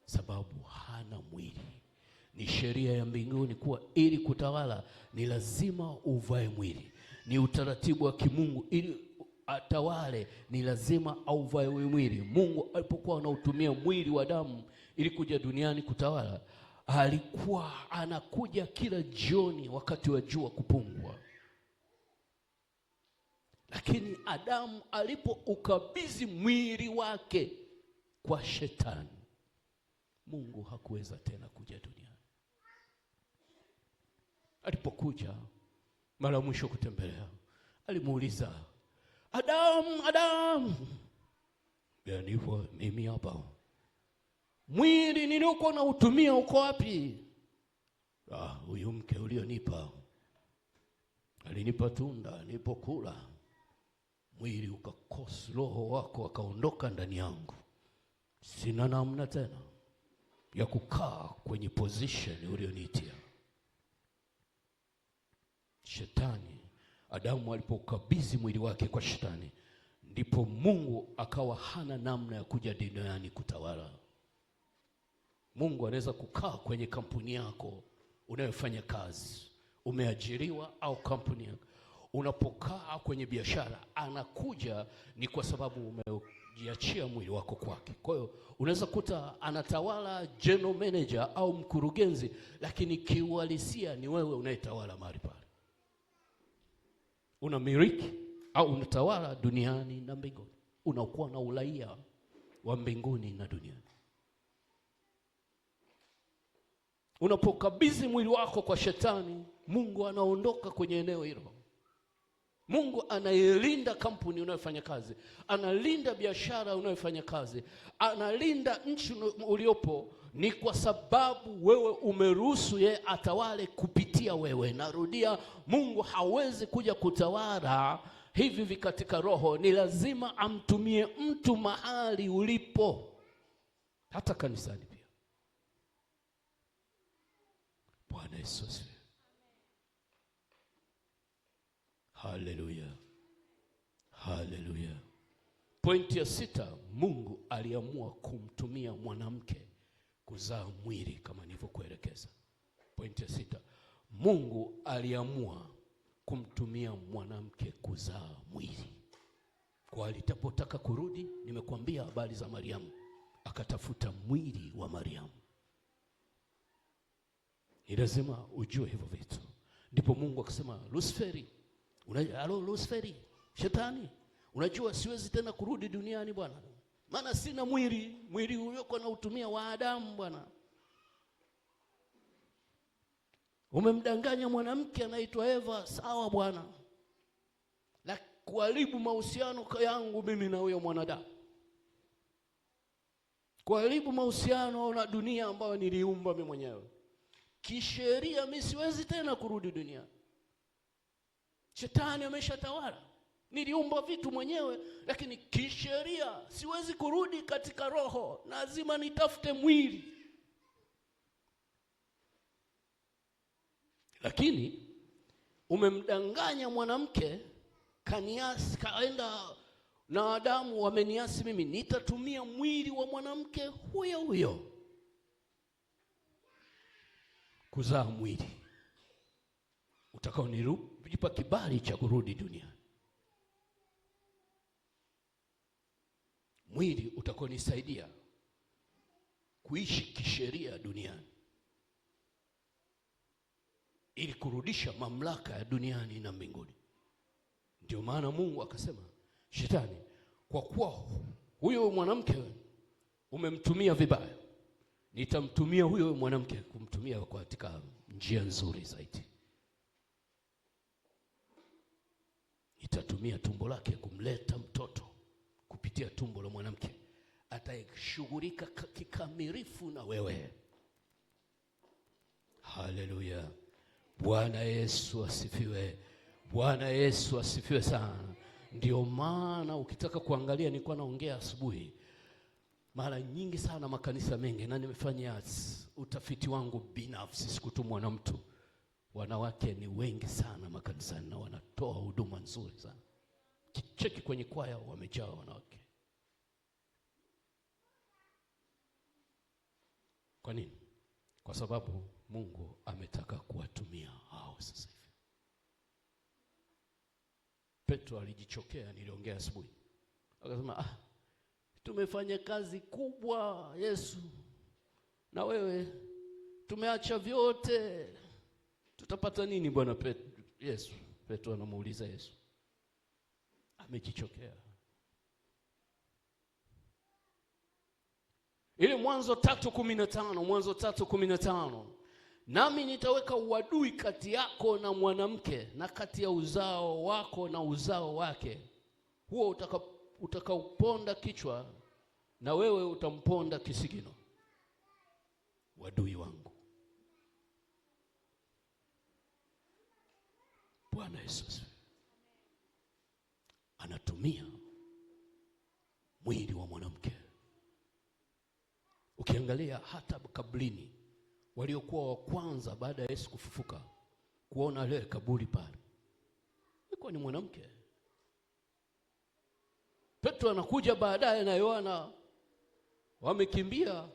sababu hana mwili. Ni sheria ya mbinguni kuwa ili kutawala ni lazima uvae mwili. Ni utaratibu wa kimungu, ili atawale ni lazima auvae mwili. Mungu alipokuwa anautumia mwili wa damu ili kuja duniani kutawala, alikuwa anakuja kila jioni wakati wa jua kupungua. Lakini Adamu alipoukabidhi mwili wake kwa Shetani, Mungu hakuweza tena kuja duniani. Alipokuja mara mwisho kutembelea, alimuuliza, Adamu, Adamu, nipo mimi hapa. Mwili niliokuwa nautumia uko wapi? Huyu mke ulionipa alinipa tunda, nilipokula mwili ukakosa, roho wako akaondoka ndani yangu. Sina namna tena ya kukaa kwenye position ulionitia. Shetani, Adamu alipokabidhi mwili wake kwa Shetani, ndipo Mungu akawa hana namna ya kuja duniani kutawala. Mungu anaweza kukaa kwenye kampuni yako unayofanya kazi, umeajiriwa au kampuni yako. Unapokaa kwenye biashara, anakuja ni kwa sababu umejiachia mwili wako kwake. Kwa hiyo unaweza kuta anatawala general manager au mkurugenzi, lakini kiuhalisia ni wewe unayetawala mahali pale. Unamiliki au unatawala duniani na mbinguni. Unakuwa na uraia wa mbinguni na duniani. Unapokabidhi mwili wako kwa Shetani, Mungu anaondoka kwenye eneo hilo. Mungu anailinda kampuni unayofanya kazi, analinda biashara unayofanya kazi, analinda nchi uliopo. Ni kwa sababu wewe umeruhusu yeye atawale kupitia wewe. Narudia, Mungu hawezi kuja kutawala hivi katika roho. Ni lazima amtumie mtu mahali ulipo, hata kanisani pia. Bwana Yesu asifiwe. Haleluya, haleluya. Pointi ya 6, Mungu aliamua kumtumia mwanamke kuzaa mwili kama nilivyokuelekeza. Pointi ya 6, Mungu aliamua kumtumia mwanamke kuzaa mwili. Kwa alipotaka kurudi, nimekuambia habari za Mariamu, akatafuta mwili wa Mariamu. Ni lazima ujue hivyo vitu. Ndipo Mungu akasema, Luciferi, Luciferi, Shetani, unajua siwezi tena kurudi duniani bwana, maana sina mwili uliokuwa nautumia wa Adamu bwana. Umemdanganya mwanamke anaitwa Eva, sawa bwana, la kuharibu mahusiano yangu mimi na huyo mwanadamu, kuharibu mahusiano na dunia ambayo niliumba mimi mwenyewe. Kisheria mimi siwezi tena kurudi duniani. Shetani ameshatawala. Niliumba vitu mwenyewe, lakini kisheria siwezi kurudi katika roho, lazima nitafute mwili. Lakini umemdanganya mwanamke, kaniasi, kaenda na Adamu, wameniasi mimi, nitatumia mwili wa mwanamke huyo huyo kuzaa mwili utakao nipa kibali cha kurudi duniani. Mwili utakao nisaidia kuishi kisheria duniani, ili kurudisha mamlaka ya duniani na mbinguni. Ndio maana Mungu akasema, Shetani, kwa kuwa huyo mwanamke umemtumia vibaya, nitamtumia huyo mwanamke kumtumia katika njia nzuri zaidi. Nitatumia tumbo lake kumleta mtoto kupitia tumbo la mwanamke, atashughulika kikamilifu na wewe. Haleluya. Bwana Yesu asifiwe. Bwana Yesu asifiwe sana. Ndio maana ukitaka kuangalia, nilikuwa naongea asubuhi, mara nyingi sana makanisa mengi, na nimefanya utafiti wangu binafsi, sikutumwa na mtu, wanawake ni wengi sana makanisani na wanatoa huduma nzuri sana. Kicheki kwenye kwaya wamejaa wanawake. Kwa nini? Kwa sababu Mungu ametaka kuwatumia hao sasa hivi. Petro alijichokea, niliongea asubuhi. Akasema, tumefanya kazi kubwa Yesu, na wewe tumeacha vyote, tutapata nini Bwana Yesu? Petro anamuuliza Yesu. Amejichokea. Ile Mwanzo 3:15, nami nitaweka uadui kati yako na mwanamke, na kati ya uzao wako na uzao wake, huo utakaoponda kichwa na wewe utamponda kisigino. Wadui wangu. Bwana Yesu anatumia mwili wa mwanamke. Ukiangalia hata kabrini, waliokuwa wa kwanza baada ya Yesu kufufuka kuona ile kaburi pale, ilikuwa ni mwanamke. Petro anakuja baadaye na Yohana wamekimbia,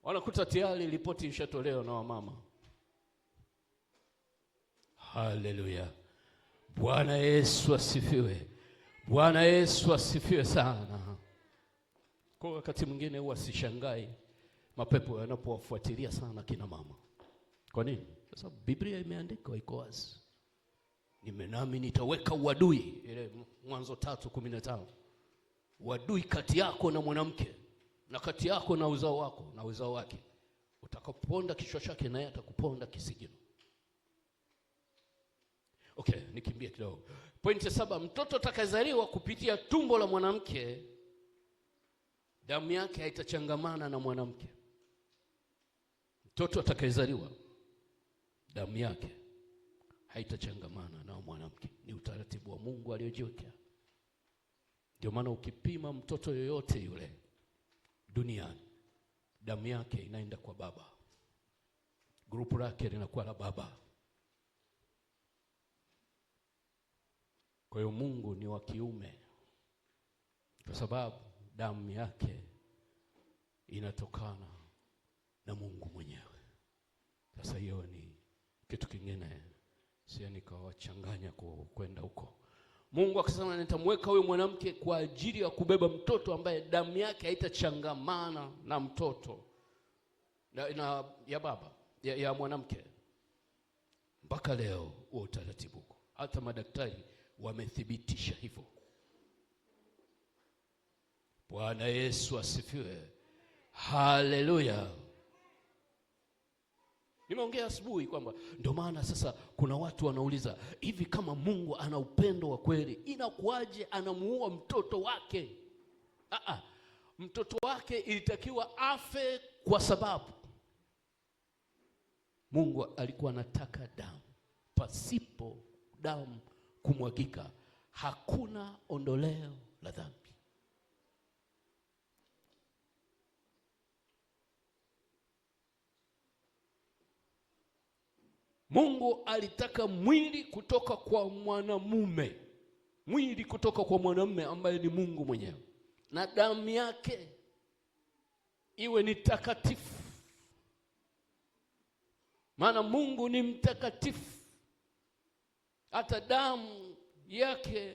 wanakuta tayari ripoti ishatolewa na wamama. Haleluya. Bwana Yesu asifiwe. Bwana Yesu asifiwe sana. Kwa wakati mwingine huwa sishangai mapepo yanapowafuatilia sana kina mama. Kwa nini? Kwa sababu Biblia imeandikwa, iko wazi. Nami nitaweka uadui, ile Mwanzo 3:15. Uadui kati yako na mwanamke, na kati yako na uzao wako na uzao wake. Utakapoponda kichwa chake naye atakuponda kisigino. Okay, nikimbie kidogo. Pointi 7, mtoto atakayezaliwa kupitia tumbo la mwanamke, damu yake haitachangamana na mwanamke. Mtoto atakayezaliwa, damu yake haitachangamana na mwanamke. Ni utaratibu wa Mungu aliojiwekea. Ndio maana ukipima mtoto yoyote yule duniani, damu yake inaenda kwa baba. Grupu lake linakuwa la baba. Kwa hiyo Mungu ni wa kiume, kwa sababu damu yake inatokana na Mungu mwenyewe. Sasa hiyo ni kitu kingine, sio nikawachanganya kwenda huko. Mungu akasema nitamweka huyo mwanamke kwa ajili ya kubeba mtoto ambaye damu yake haitachangamana na mtoto ya baba ya mwanamke. Mpaka leo huo utaratibu huko. Hata madaktari wamethibitisha hivyo. Bwana Yesu asifiwe. Haleluya. Nimeongea asubuhi kwamba ndio maana sasa kuna watu wanauliza, hivi kama Mungu ana upendo wa kweli, inakuaje anamuua mtoto wake? Mtoto wake ilitakiwa afe kwa sababu Mungu alikuwa anataka damu. Pasipo damu kumwagika hakuna ondoleo la dhambi. Mungu alitaka mwili kutoka kwa mwanamume, mwili kutoka kwa mwanamume ambaye ni Mungu mwenyewe, na damu yake iwe ni takatifu, maana Mungu ni mtakatifu. Hata damu yake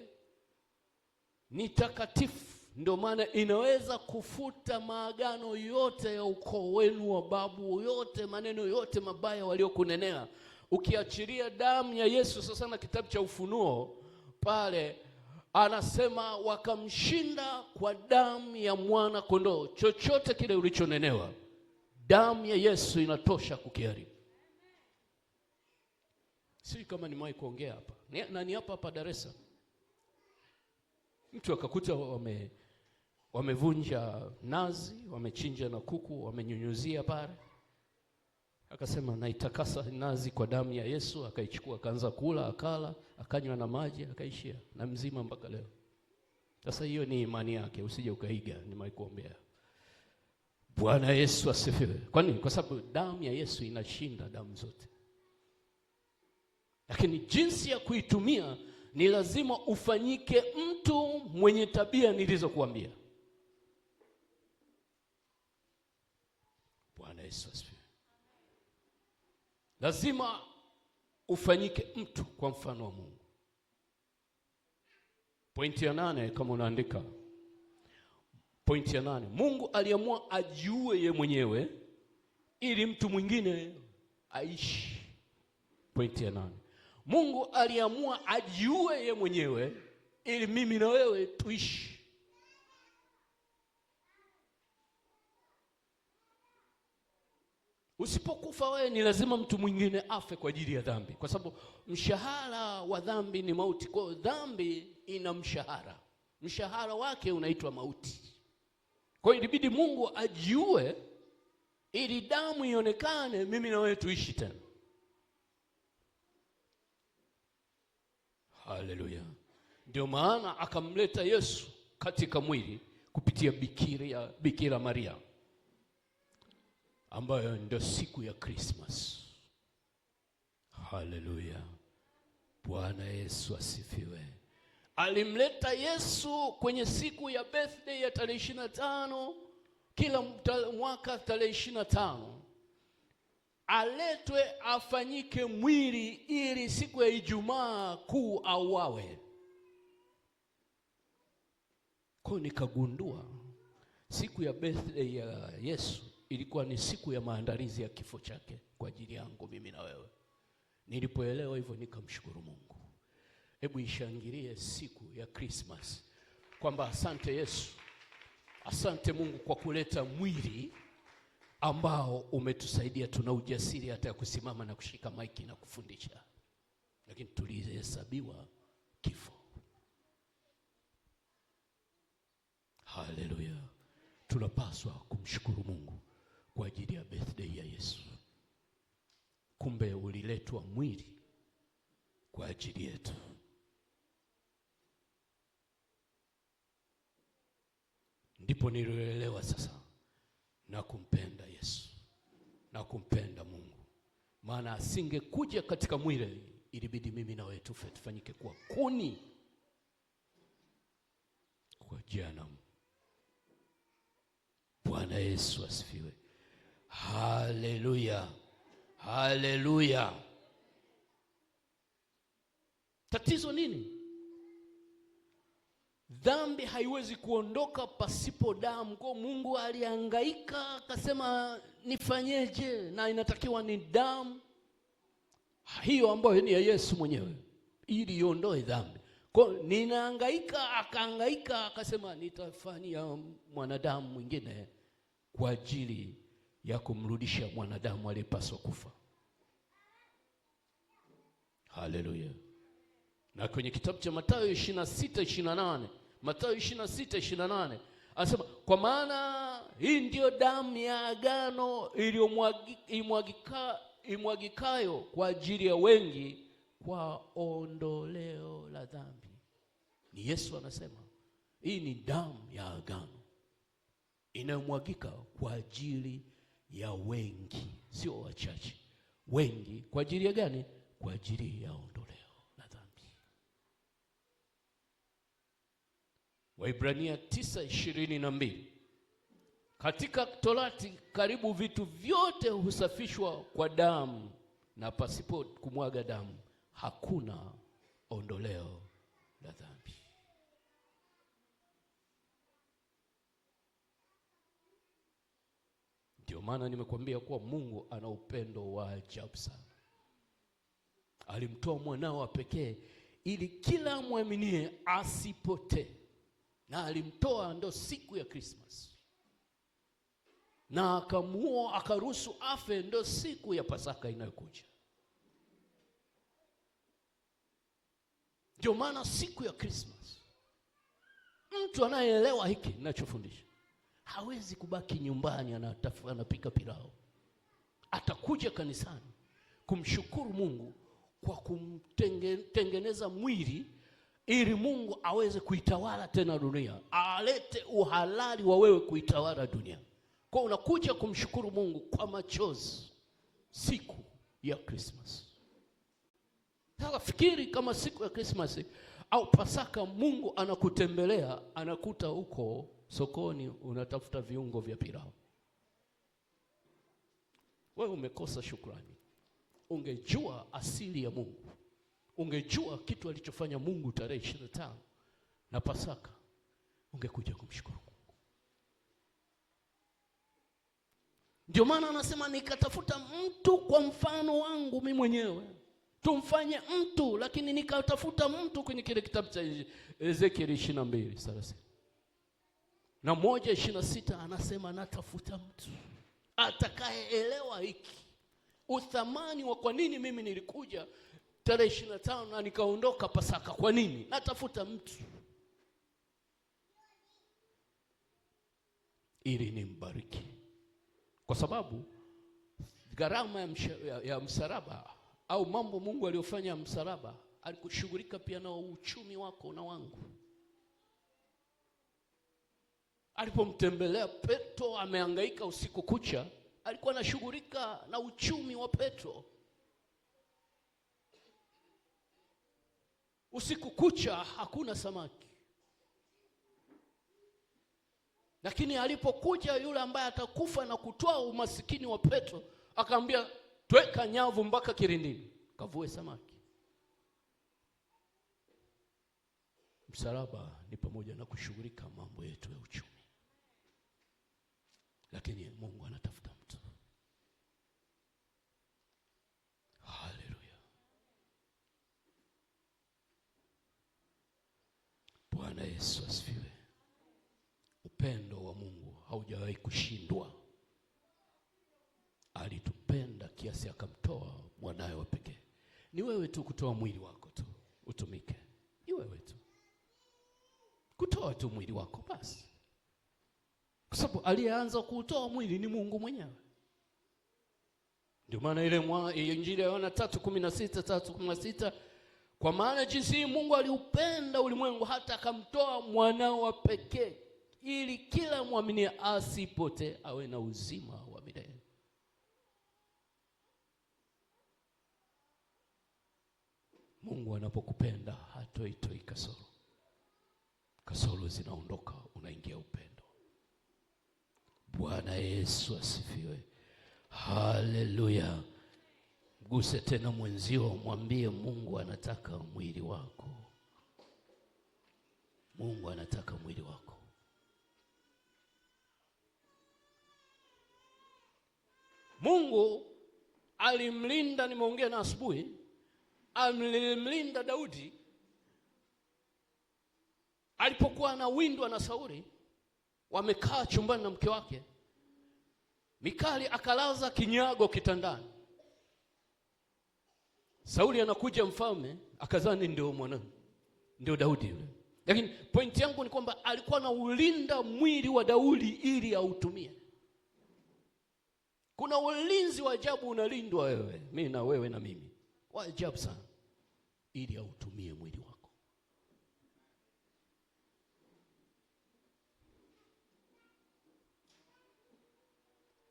ni takatifu, ndio maana inaweza kufuta maagano yote ya ukoo wenu wa babu, yote maneno yote mabaya waliokunenea. Ukiachilia damu ya Yesu. Sasa na kitabu cha Ufunuo pale anasema wakamshinda kwa damu ya mwana kondoo. Chochote kile ulichonenewa, damu ya Yesu inatosha kukiharibu. Si kama nimewahi kuongea hapa. Ni hapa Dar es Salaam. Mtu akakuta wamevunja nazi, wamechinja na kuku, wamenyunyuzia pale. Akasema naitakasa nazi kwa damu ya Yesu, akaichukua akaanza kula, akala, akanywa na maji, akaishia na mzima mpaka leo. Sasa hiyo ni imani yake, usije ukaiga, nimewahi kuombea. Bwana Yesu asifiwe. Kwa nini? Kwa sababu damu ya Yesu inashinda damu zote. Lakini jinsi ya kuitumia ni lazima ufanyike mtu mwenye tabia nilizokuambia. Yesu asifiwe. Lazima ufanyike mtu kwa mfano wa Mungu. Pointi ya 8 kama unaandika. Pointi ya 8. Mungu aliamua ajiue yeye mwenyewe ili mtu mwingine aishi. Pointi ya 8. Mungu aliamua ajiue yeye mwenyewe ili mimi na wewe tuishi. Usipokufa wewe ni lazima mtu mwingine afe kwa ajili ya dhambi, kwa sababu mshahara wa dhambi ni mauti. Kwa hiyo dhambi ina mshahara. Mshahara wake unaitwa mauti. Kwa hiyo ilibidi Mungu ajiue ili damu ionekane mimi na wewe tuishi tena. Haleluya. Ndio maana akamleta Yesu katika mwili kupitia Bikira Maria, ambayo ndio siku ya Christmas. Haleluya. Bwana Yesu asifiwe. Alimleta Yesu kwenye siku ya birthday ya tarehe 25, kila mwaka tarehe 25. Aletwe afanyike mwili ili siku ya Ijumaa Kuu auawe. Kwa nikagundua siku ya birthday ya Yesu ilikuwa ni siku ya maandalizi ya kifo chake kwa ajili yangu mimi na wewe. Nilipoelewa hivyo nikamshukuru Mungu. Hebu ishangilie siku ya Christmas kwamba asante Yesu, asante Mungu kwa kuleta mwili ambao umetusaidia tuna ujasiri hata ya kusimama na kushika maiki na kufundisha, lakini tulihesabiwa kifo. Haleluya. Tunapaswa kumshukuru Mungu kwa ajili ya birthday ya Yesu. Kumbe uliletwa mwili kwa ajili yetu. Ndipo nilielewa sasa na kumpenda Yesu na kumpenda Mungu. Maana asingekuja katika mwili, ilibidi mimi na wewe tufe, tufanyike kuwa kuni kwa jehanamu. Bwana Yesu asifiwe. Haleluya. Haleluya. Tatizo nini? Dhambi haiwezi kuondoka pasipo damu. Kwa Mungu alihangaika akasema nifanyeje, na inatakiwa ni damu hiyo ambayo ni ya Yesu mwenyewe ili iondoe dhambi. Kwa ninahangaika, akahangaika akasema nitafanyia mwanadamu mwingine kwa ajili ya kumrudisha mwanadamu aliyepaswa kufa. Haleluya. Na kwenye kitabu cha Mathayo 26:28, Mathayo 26:28 anasema kwa maana hii ndiyo damu ya agano imwagikayo kwa ajili ya wengi kwa ondoleo la dhambi. Ni Yesu anasema hii ni damu ya agano inayomwagika kwa ajili ya wengi, sio wachache, wengi. Kwa ajili ya gani? Kwa ajili ya ondoleo la dhambi. Waibrania 9:22. Katika Torati karibu vitu vyote husafishwa kwa damu, na pasipo kumwaga damu hakuna ondoleo la dhambi. Ndio maana nimekuambia kuwa Mungu ana upendo wa ajabu sana. Alimtoa mwanao wa pekee ili kila muaminie asipotee. Na alimtoa ndo siku ya Christmas. Na akamuoa, akaruhusu afe ndo siku ya Pasaka inayokuja. Ndio maana siku ya Christmas, mtu anayeelewa hiki ninachofundisha hawezi kubaki nyumbani anapika pilau. Atakuja kanisani kumshukuru Mungu kwa kumtengeneza mwili ili Mungu aweze kuitawala tena dunia, alete uhalali wa wewe kuitawala dunia. Kwa unakuja kumshukuru Mungu kwa machozi siku ya Christmas. Sasa fikiri kama siku ya Christmas au Pasaka Mungu anakutembelea, anakuta huko sokoni unatafuta viungo vya pilau. wewe umekosa shukrani. Ungejua asili ya Mungu, ungejua kitu alichofanya Mungu tarehe 25 na Pasaka, ungekuja kumshukuru Mungu. Ndio maana anasema nikatafuta mtu kwa mfano wangu mimi mwenyewe. Tumfanye mtu, lakini nikatafuta mtu kwenye kile kitabu cha Ezekiel 22:30. Na 1:26 anasema natafuta mtu atakayeelewa hiki. Uthamani wa kwa nini mimi nilikuja tarehe 25 na nikaondoka Pasaka. Kwa nini? Natafuta mtu ili nimbariki. Kwa sababu gharama ya msalaba au mambo Mungu aliyofanya msalaba, alikushughulika pia na uchumi wako na wangu. Alipomtembelea Petro amehangaika usiku kucha, alikuwa anashughulika na uchumi wa Petro. Usiku kucha hakuna samaki. Lakini alipokuja yule ambaye atakufa na kutoa umasikini wa Petro, akamwambia tweka nyavu mpaka kilindini, kavue samaki. Msalaba ni pamoja na kushughulika mambo yetu ya uchumi. Lakini Mungu anatafuta mtu. Haleluya. Bwana Yesu asifiwe. Upendo wa Mungu haujawahi kushindwa. Alitupenda kiasi akamtoa mwanae wa pekee. Ni wewe tu kutoa mwili wako tu utumike. Ni wewe tu kutoa tu mwili wako basi. Kwa sababu aliyeanza kutoa mwili ni Mungu mwenyewe. Ndio maana ile Injili ya Yohana 3:16, kwa maana jinsi Mungu aliupenda ulimwengu hata akamtoa mwanao wa pekee, ili kila muamini asipotee awe na uzima wa milele. Mungu anapokupenda hatoitoi kasoro. Kasoro zinaondoka, unaingia upendo. Bwana Yesu asifiwe. Haleluya. Mguse tena mwenzio, mwambie Mungu anataka mwili wako. Mungu anataka mwili wako. Mungu alimlinda, nimeongea na asubuhi, alimlinda Daudi alipokuwa anawindwa na Sauli. Wamekaa chumbani na mke wake, Mikali akalaza kinyago kitandani. Sauli anakuja mfalme, akazani ndio mwanangu, ndio Daudi yule. Lakini pointi yangu ni kwamba alikuwa na ulinda mwili wa Daudi ili autumie. Kuna ulinzi wa ajabu unalindwa wewe, mimi na wewe na mimi. Wa ajabu sana, ili autumie mwili wako.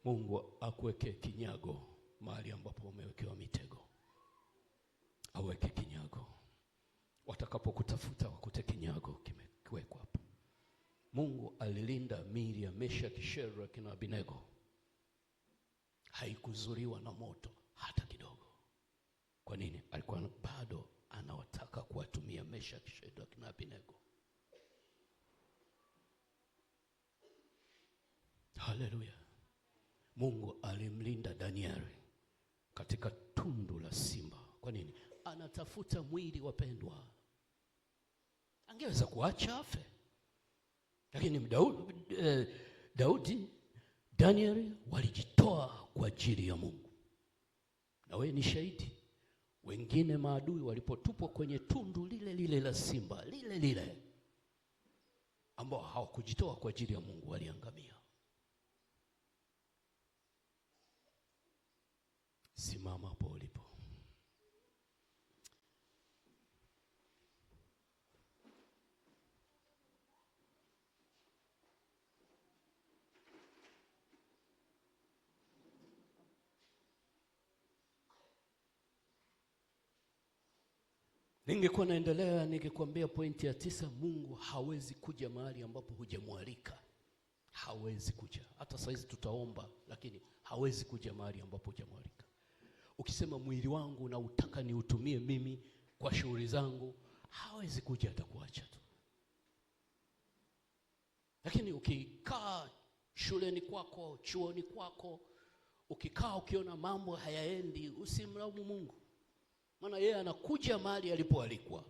Mungu akuweke kinyago mahali ambapo umewekewa mitego. Aweke kinyago. Watakapokutafuta wakute kinyago kimewekwa hapo. Mungu alilinda miili ya Meshaki, Shadraka na Abednego. Haikuzuriwa na moto hata kidogo. Kwa nini? Alikuwa bado anawataka kuwatumia Meshaki, Shadraka na Abednego. Haleluya. Mungu alimlinda Danieli katika tundu la simba. Kwa nini? Anatafuta mwili, wapendwa. Angeweza kuacha afe. Lakini Daudi, Danieli walijitoa kwa ajili ya Mungu. Na wewe ni shahidi. Wengine maadui walipotupwa kwenye tundu lile lile la simba, lile lile, ambao hawakujitoa kwa ajili ya Mungu, waliangamia. Simama hapo ulipo. Ningekuwa naendelea ningekwambia pointi ya 9, Mungu hawezi kuja mahali ambapo hujamwalika. hawezi kuja. Hata saizi tutaomba, lakini hawezi kuja mahali ambapo hujamwalika. Ukisema mwili wangu na utaka niutumie mimi kwa shughuli zangu, hawezi kuja, atakuacha tu. Lakini ukikaa shuleni kwako, chuoni kwako, ukikaa ukiona mambo hayaendi, usimlaumu Mungu. Maana yeye anakuja mahali alipoalikwa.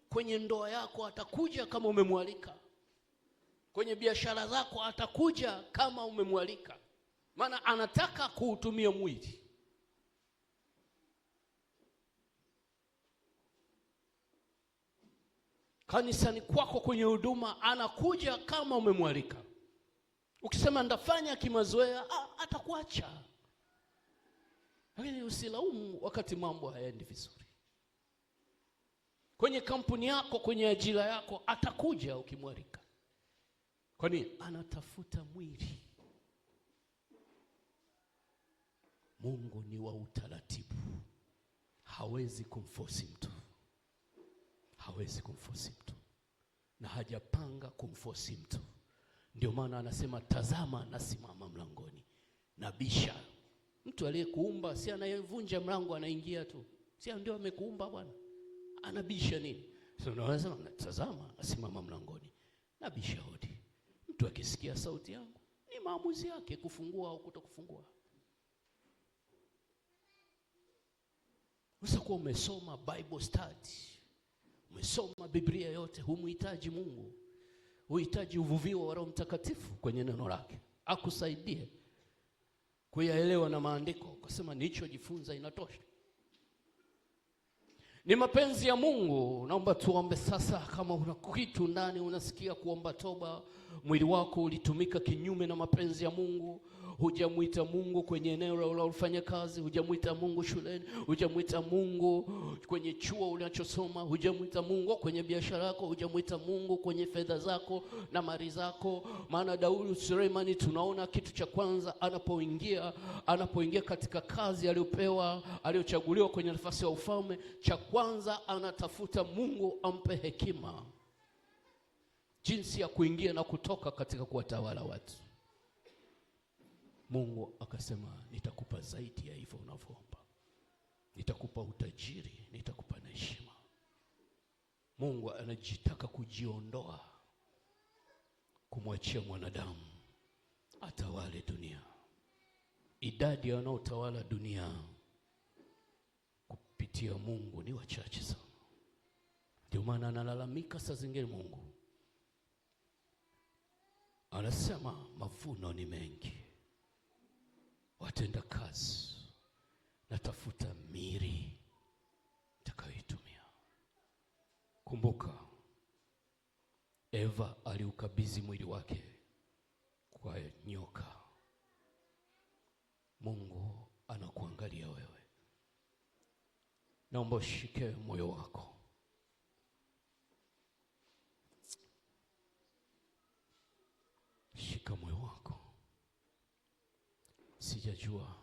Kwenye ndoa yako atakuja kama umemwalika. Kwenye biashara zako atakuja kama umemwalika. Maana anataka kuutumia mwili. Kanisani kwako kwenye huduma anakuja kama umemwalika. Ukisema ndafanya kimazoea, atakuacha. Lakini usilaumu wakati mambo hayaendi vizuri. Kwenye kampuni yako, kwenye ajira yako atakuja ukimwalika. Kwani anatafuta mwili. Mungu ni wa utaratibu. Hawezi kumforce mtu. Hawezi kumforce mtu. Na hajapanga kumforce mtu. Ndio maana anasema tazama nasimama mlangoni nabisha. Mtu aliyekuumba si anayevunja mlango anaingia tu. Si ndio amekuumba Bwana? Anabisha nini? Sasa unaweza tazama nasimama mlangoni nabisha hodi. Mtu akisikia sauti yangu ni maamuzi yake kufungua au kutokufungua. Usakuwa umesoma Bible study, umesoma Biblia yote, humuhitaji Mungu. Uhitaji uvuvio wa Roho Mtakatifu kwenye neno lake akusaidie kuyaelewa na maandiko. Ukasema nilichojifunza inatosha. Ni mapenzi ya Mungu. Naomba tuombe sasa. Kama una kitu ndani unasikia kuomba toba, mwili wako ulitumika kinyume na mapenzi ya Mungu, hujamuita Mungu kwenye eneo unalofanya kazi, hujamuita Mungu shuleni, hujamuita Mungu kwenye chuo unachosoma, hujamuita Mungu kwenye biashara yako, hujamuita Mungu kwenye fedha zako na mali zako. Maana Daudi Suleimani tunaona kitu cha kwanza anapoingia katika kazi aliyopewa, aliyochaguliwa kwenye nafasi ya ufalme, cha kwanza anatafuta Mungu ampe hekima jinsi ya kuingia na kutoka katika kuwatawala watu. Mungu akasema nitakupa zaidi ya hivyo unavyoomba. Nitakupa utajiri, nitakupa na heshima. Mungu anajitaka kujiondoa, kumwachia mwanadamu atawale dunia. Idadi ya wanaotawala dunia kupitia Mungu ni wachache sana. Ndio maana analalamika saa zingine Mungu. Anasema mavuno ni mengi, watenda kazi natafuta miri nitakayoitumia. Kumbuka Eva aliukabidhi mwili wake kwa nyoka. Mungu anakuangalia wewe. Naomba ushike moyo wako. Shika moyo wako. Sijajua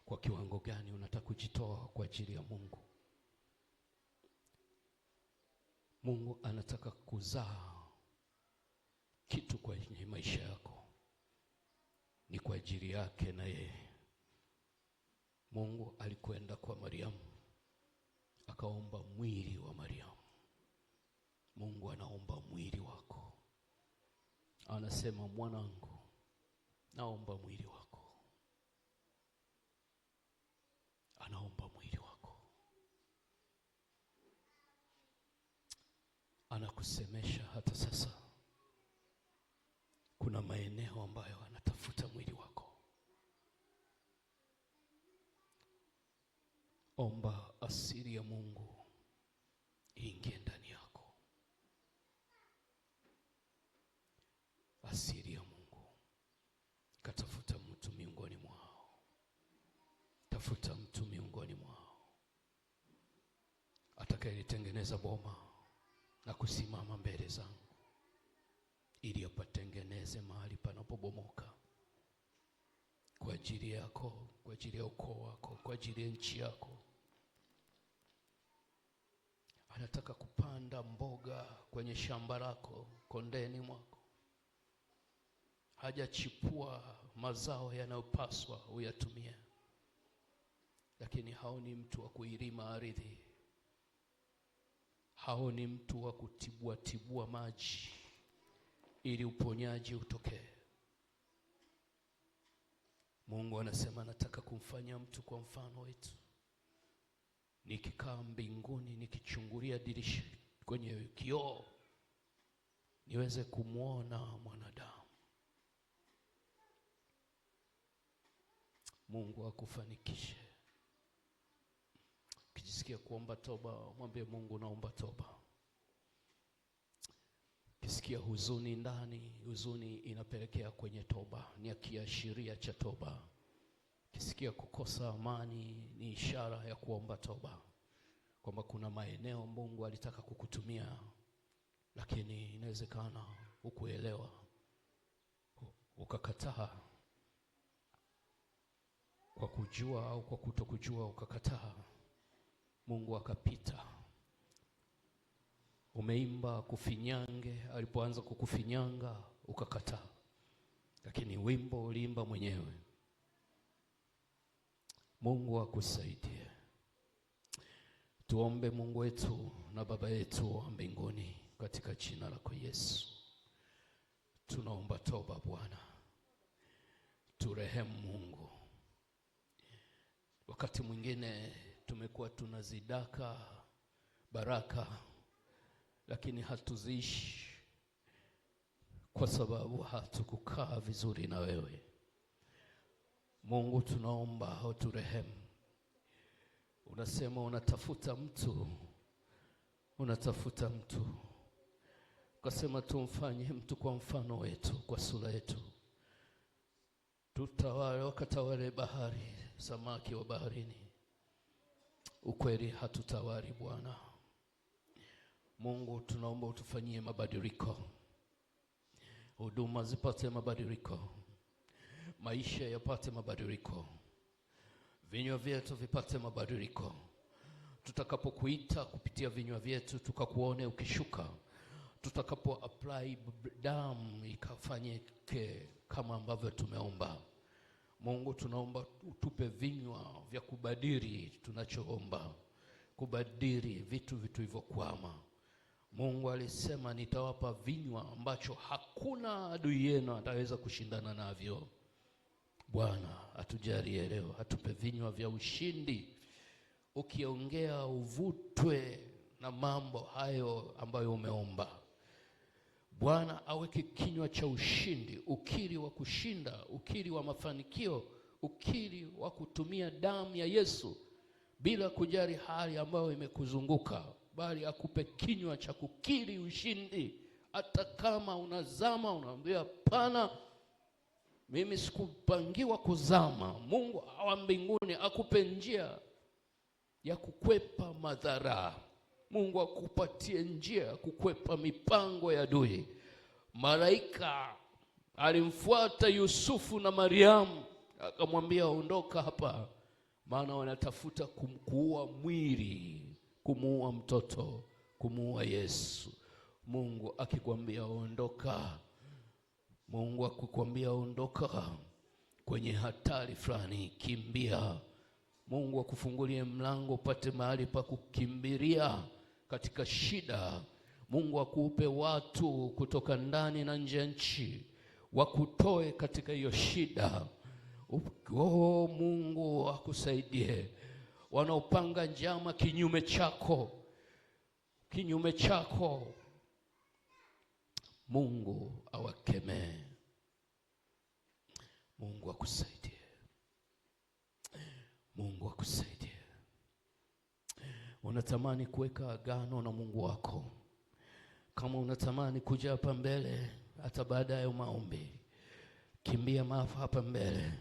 kwa kiwango gani unataka kujitoa kwa ajili ya Mungu. Mungu anataka kuzaa kitu kwenye maisha yako. Ni kwa ajili yake na yeye. Mungu alikwenda kwa Mariamu, akaomba mwili wa Mariamu. Mungu anaomba mwili wako. Anasema mwanangu, naomba mwili wako. Anaomba mwili wako. Anakusemesha hata sasa. Kuna maeneo ambayo anatafuta mwili wako. Omba asili ya Mungu iingie ndani yako. Asili ya Mungu. Katafuta mtu miongoni mwao. Tafuta mtu miongoni mwao atakayetengeneza boma na kusimama mbele zangu, ili apatengeneze mahali panapobomoka kwa ajili yako, kwa ajili ya ukoo wako, kwa ajili ya nchi yako. anataka kupanda mboga kwenye shamba lako, kondeni mwako. Hajachipua mazao yanayopaswa uyatumie, lakini haoni mtu wa kuilima ardhi. Haoni mtu wa kutibua maji ili uponyaji utokee. Mungu anasema nataka kumfanya mtu kwa mfano wetu. Nikikaa mbinguni nikichungulia dirisha kwenye kioo niweze kumwona mwanadamu. Mungu akufanikishe. Ukijisikia kuomba toba, mwambie Mungu naomba toba. Ukisikia huzuni ndani, huzuni inapelekea kwenye toba, ni kiashiria cha toba. Ukisikia kukosa amani, ni ishara ya kuomba toba, kwamba kuna maeneo Mungu alitaka kukutumia, lakini inawezekana hukuelewa, ukakataa. Kwa kujua au kwa kutokujua ukakataa, Mungu akapita. Umeimba kufinyange, alipoanza kukufinyanga ukakataa, lakini wimbo uliimba mwenyewe. Mungu akusaidie. Tuombe. Mungu wetu na Baba yetu wa mbinguni, katika jina lako Yesu, tunaomba toba Bwana. Turehemu Mungu. Wakati mwingine tumekuwa tunazidaka baraka, lakini hatuziishi kwa sababu hatukukaa vizuri na wewe. Mungu tunaomba uturehemu. Unasema unatafuta mtu. Ukasema tumfanye mtu kwa mfano wetu, kwa sura yetu. Wakatawale bahari, samaki wa baharini. Ukweli hatutawali Bwana. Mungu tunaomba utufanyie mabadiliko. Huduma zipate mabadiliko. Maisha yapate mabadiliko. Vinywa vyetu vipate mabadiliko. Tutakapokuita kupitia vinywa vyetu tukakuone ukishuka. Tutakapo apply damu ikafanyike kama ambavyo tumeomba. Mungu tunaomba utupe vinywa vya kubadili tunachoomba, kubadili vitu vilivyokwama. Mungu alisema nitawapa vinywa ambacho hakuna adui yenu ataweza kushindana navyo. Bwana atujalie leo, atupe vinywa vya ushindi. Ukiongea uvutwe na mambo hayo ambayo umeomba. Bwana aweke kinywa cha ushindi, ukiri wa kushinda, ukiri wa mafanikio, ukiri wa kutumia damu ya Yesu bila kujali hali ambayo imekuzunguka, bali akupe kinywa cha kukiri ushindi. Hata kama unazama, unaambia hapana, mimi sikupangiwa kuzama. Mungu wa mbinguni akupe njia ya kukwepa madhara. Mungu akupatie njia ya kukwepa mipango ya adui. Malaika alimfuata Yusufu na Mariamu, akamwambia ondoka hapa, maana wanatafuta kumkuua mwili, kumuua mtoto, kumuua Yesu. Mungu akikwambia ondoka, Mungu akikwambia ondoka kwenye hatari fulani, kimbia. Mungu akufungulie mlango upate mahali pa kukimbilia katika shida. Mungu akupe watu kutoka ndani na nje ya nchi wakutoe katika hiyo shida. Mungu akusaidie. Wanaopanga njama kinyume chako, Mungu awakemee. Mungu akusaidie. Mungu akusaidie. Unatamani kuweka agano na Mungu wako. Kama unatamani kuja hapa mbele hata baada ya maombi, kimbia hapa mbele.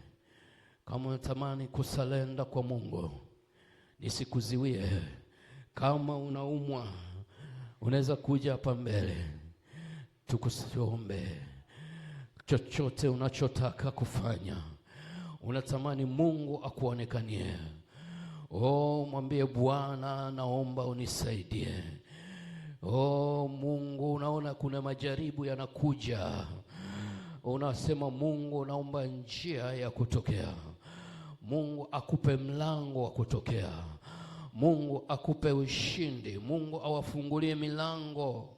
Kama unatamani kusalenda kwa Mungu, nisikuziwie. Kama unaumwa, unaweza kuja hapa mbele tukusiombe. Chochote unachotaka kufanya, unatamani Mungu akuonekanie, mwambie Bwana, naomba unisaidie. Bwana, kuna majaribu yanakuja, unasema Mungu, naomba njia ya kutokea. Mungu akupe mlango wa kutokea. Mungu akupe ushindi. Mungu awafungulie milango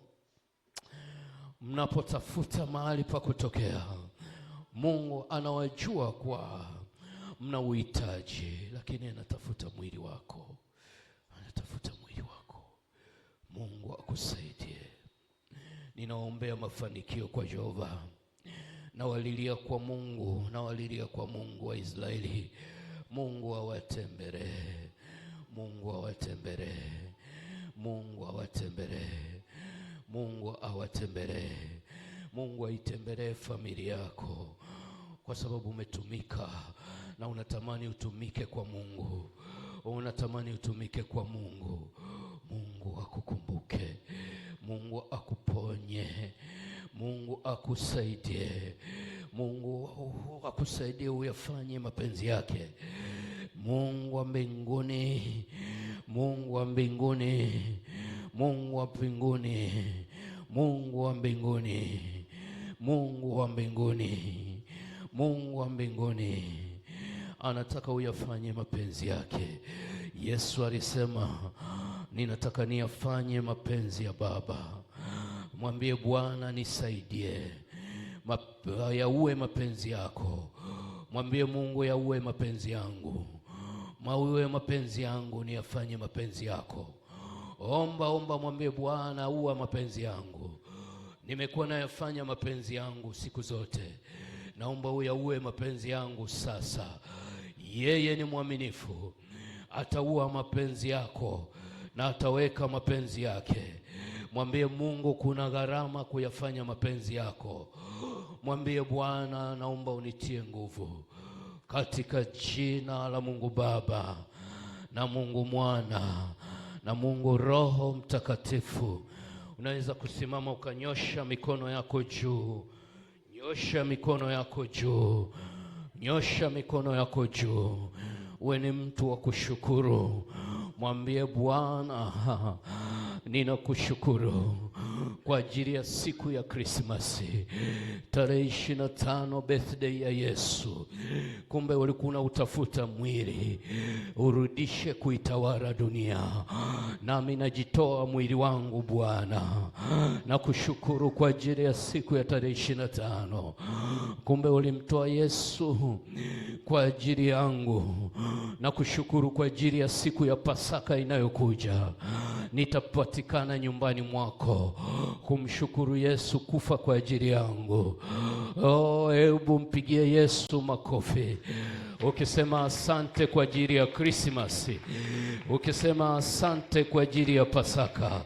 mnapotafuta mahali pa kutokea. Mungu anawajua kwa mna uhitaji, lakini anatafuta mwili wako. Anatafuta mwili wako. Mungu akusaidie. Ninaombea mafanikio kwa Jehova. Nawalilia kwa Mungu, nawalilia kwa Mungu wa Israeli. Mungu awatembelee. Mungu awatembelee. Mungu awatembelee. Mungu awatembelee. Mungu aitembelee familia yako, kwa sababu umetumika na unatamani utumike kwa Mungu. Unatamani utumike kwa Mungu. Mungu akukumbuke. Mungu akuponye. Mungu akusaidie. Mungu akusaidie uyafanye mapenzi yake. Mungu wa mbinguni, Mungu wa mbinguni, Mungu wa mbinguni, Mungu wa mbinguni, Mungu wa mbinguni, Mungu wa mbinguni anataka uyafanye mapenzi yake. Yesu alisema, ninataka niyafanye mapenzi ya Baba. Mwambie Bwana, nisaidie yaue mapenzi yako. Mwambie Mungu, yaue mapenzi yangu. Maue mapenzi yangu, niyafanye mapenzi yako. Omba, mwambie Bwana, ua mapenzi yangu. Nimekuwa nayafanya mapenzi yangu siku zote. Naomba uyaue mapenzi yangu sasa. Yeye ni mwaminifu. Ataua mapenzi yako na ataweka mapenzi yake. Mwambie Mungu, kuna gharama kuyafanya mapenzi yako. Mwambie Bwana, naomba unitie nguvu. Katika jina la Mungu Baba na Mungu Mwana na Mungu Roho Mtakatifu. Unaweza kusimama ukanyosha mikono yako juu. Nyosha mikono yako juu. Nyosha mikono yako juu. Uwe ni mtu wa kushukuru. Mwambie Bwana, ninakushukuru kwa ajili ya siku ya Krismasi, tarehe 25, birthday ya Yesu. Kumbe ulikuwa utafuta mwili urudishe kuitawala dunia. Nami najitoa mwili wangu Bwana, na kushukuru kwa ajili ya siku ya tarehe 25. Kumbe ulimtoa Yesu kwa ajili yangu, na kushukuru kwa ajili ya siku ya Pasaka inayokuja. Nitapatikana nyumbani mwako kumshukuru Yesu kufa kwa ajili yangu. Hebu mpigie Yesu makofi, ukisema asante kwa ajili ya Krismasi, ukisema asante kwa ajili ya Pasaka.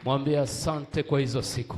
Mwambie asante kwa hizo siku.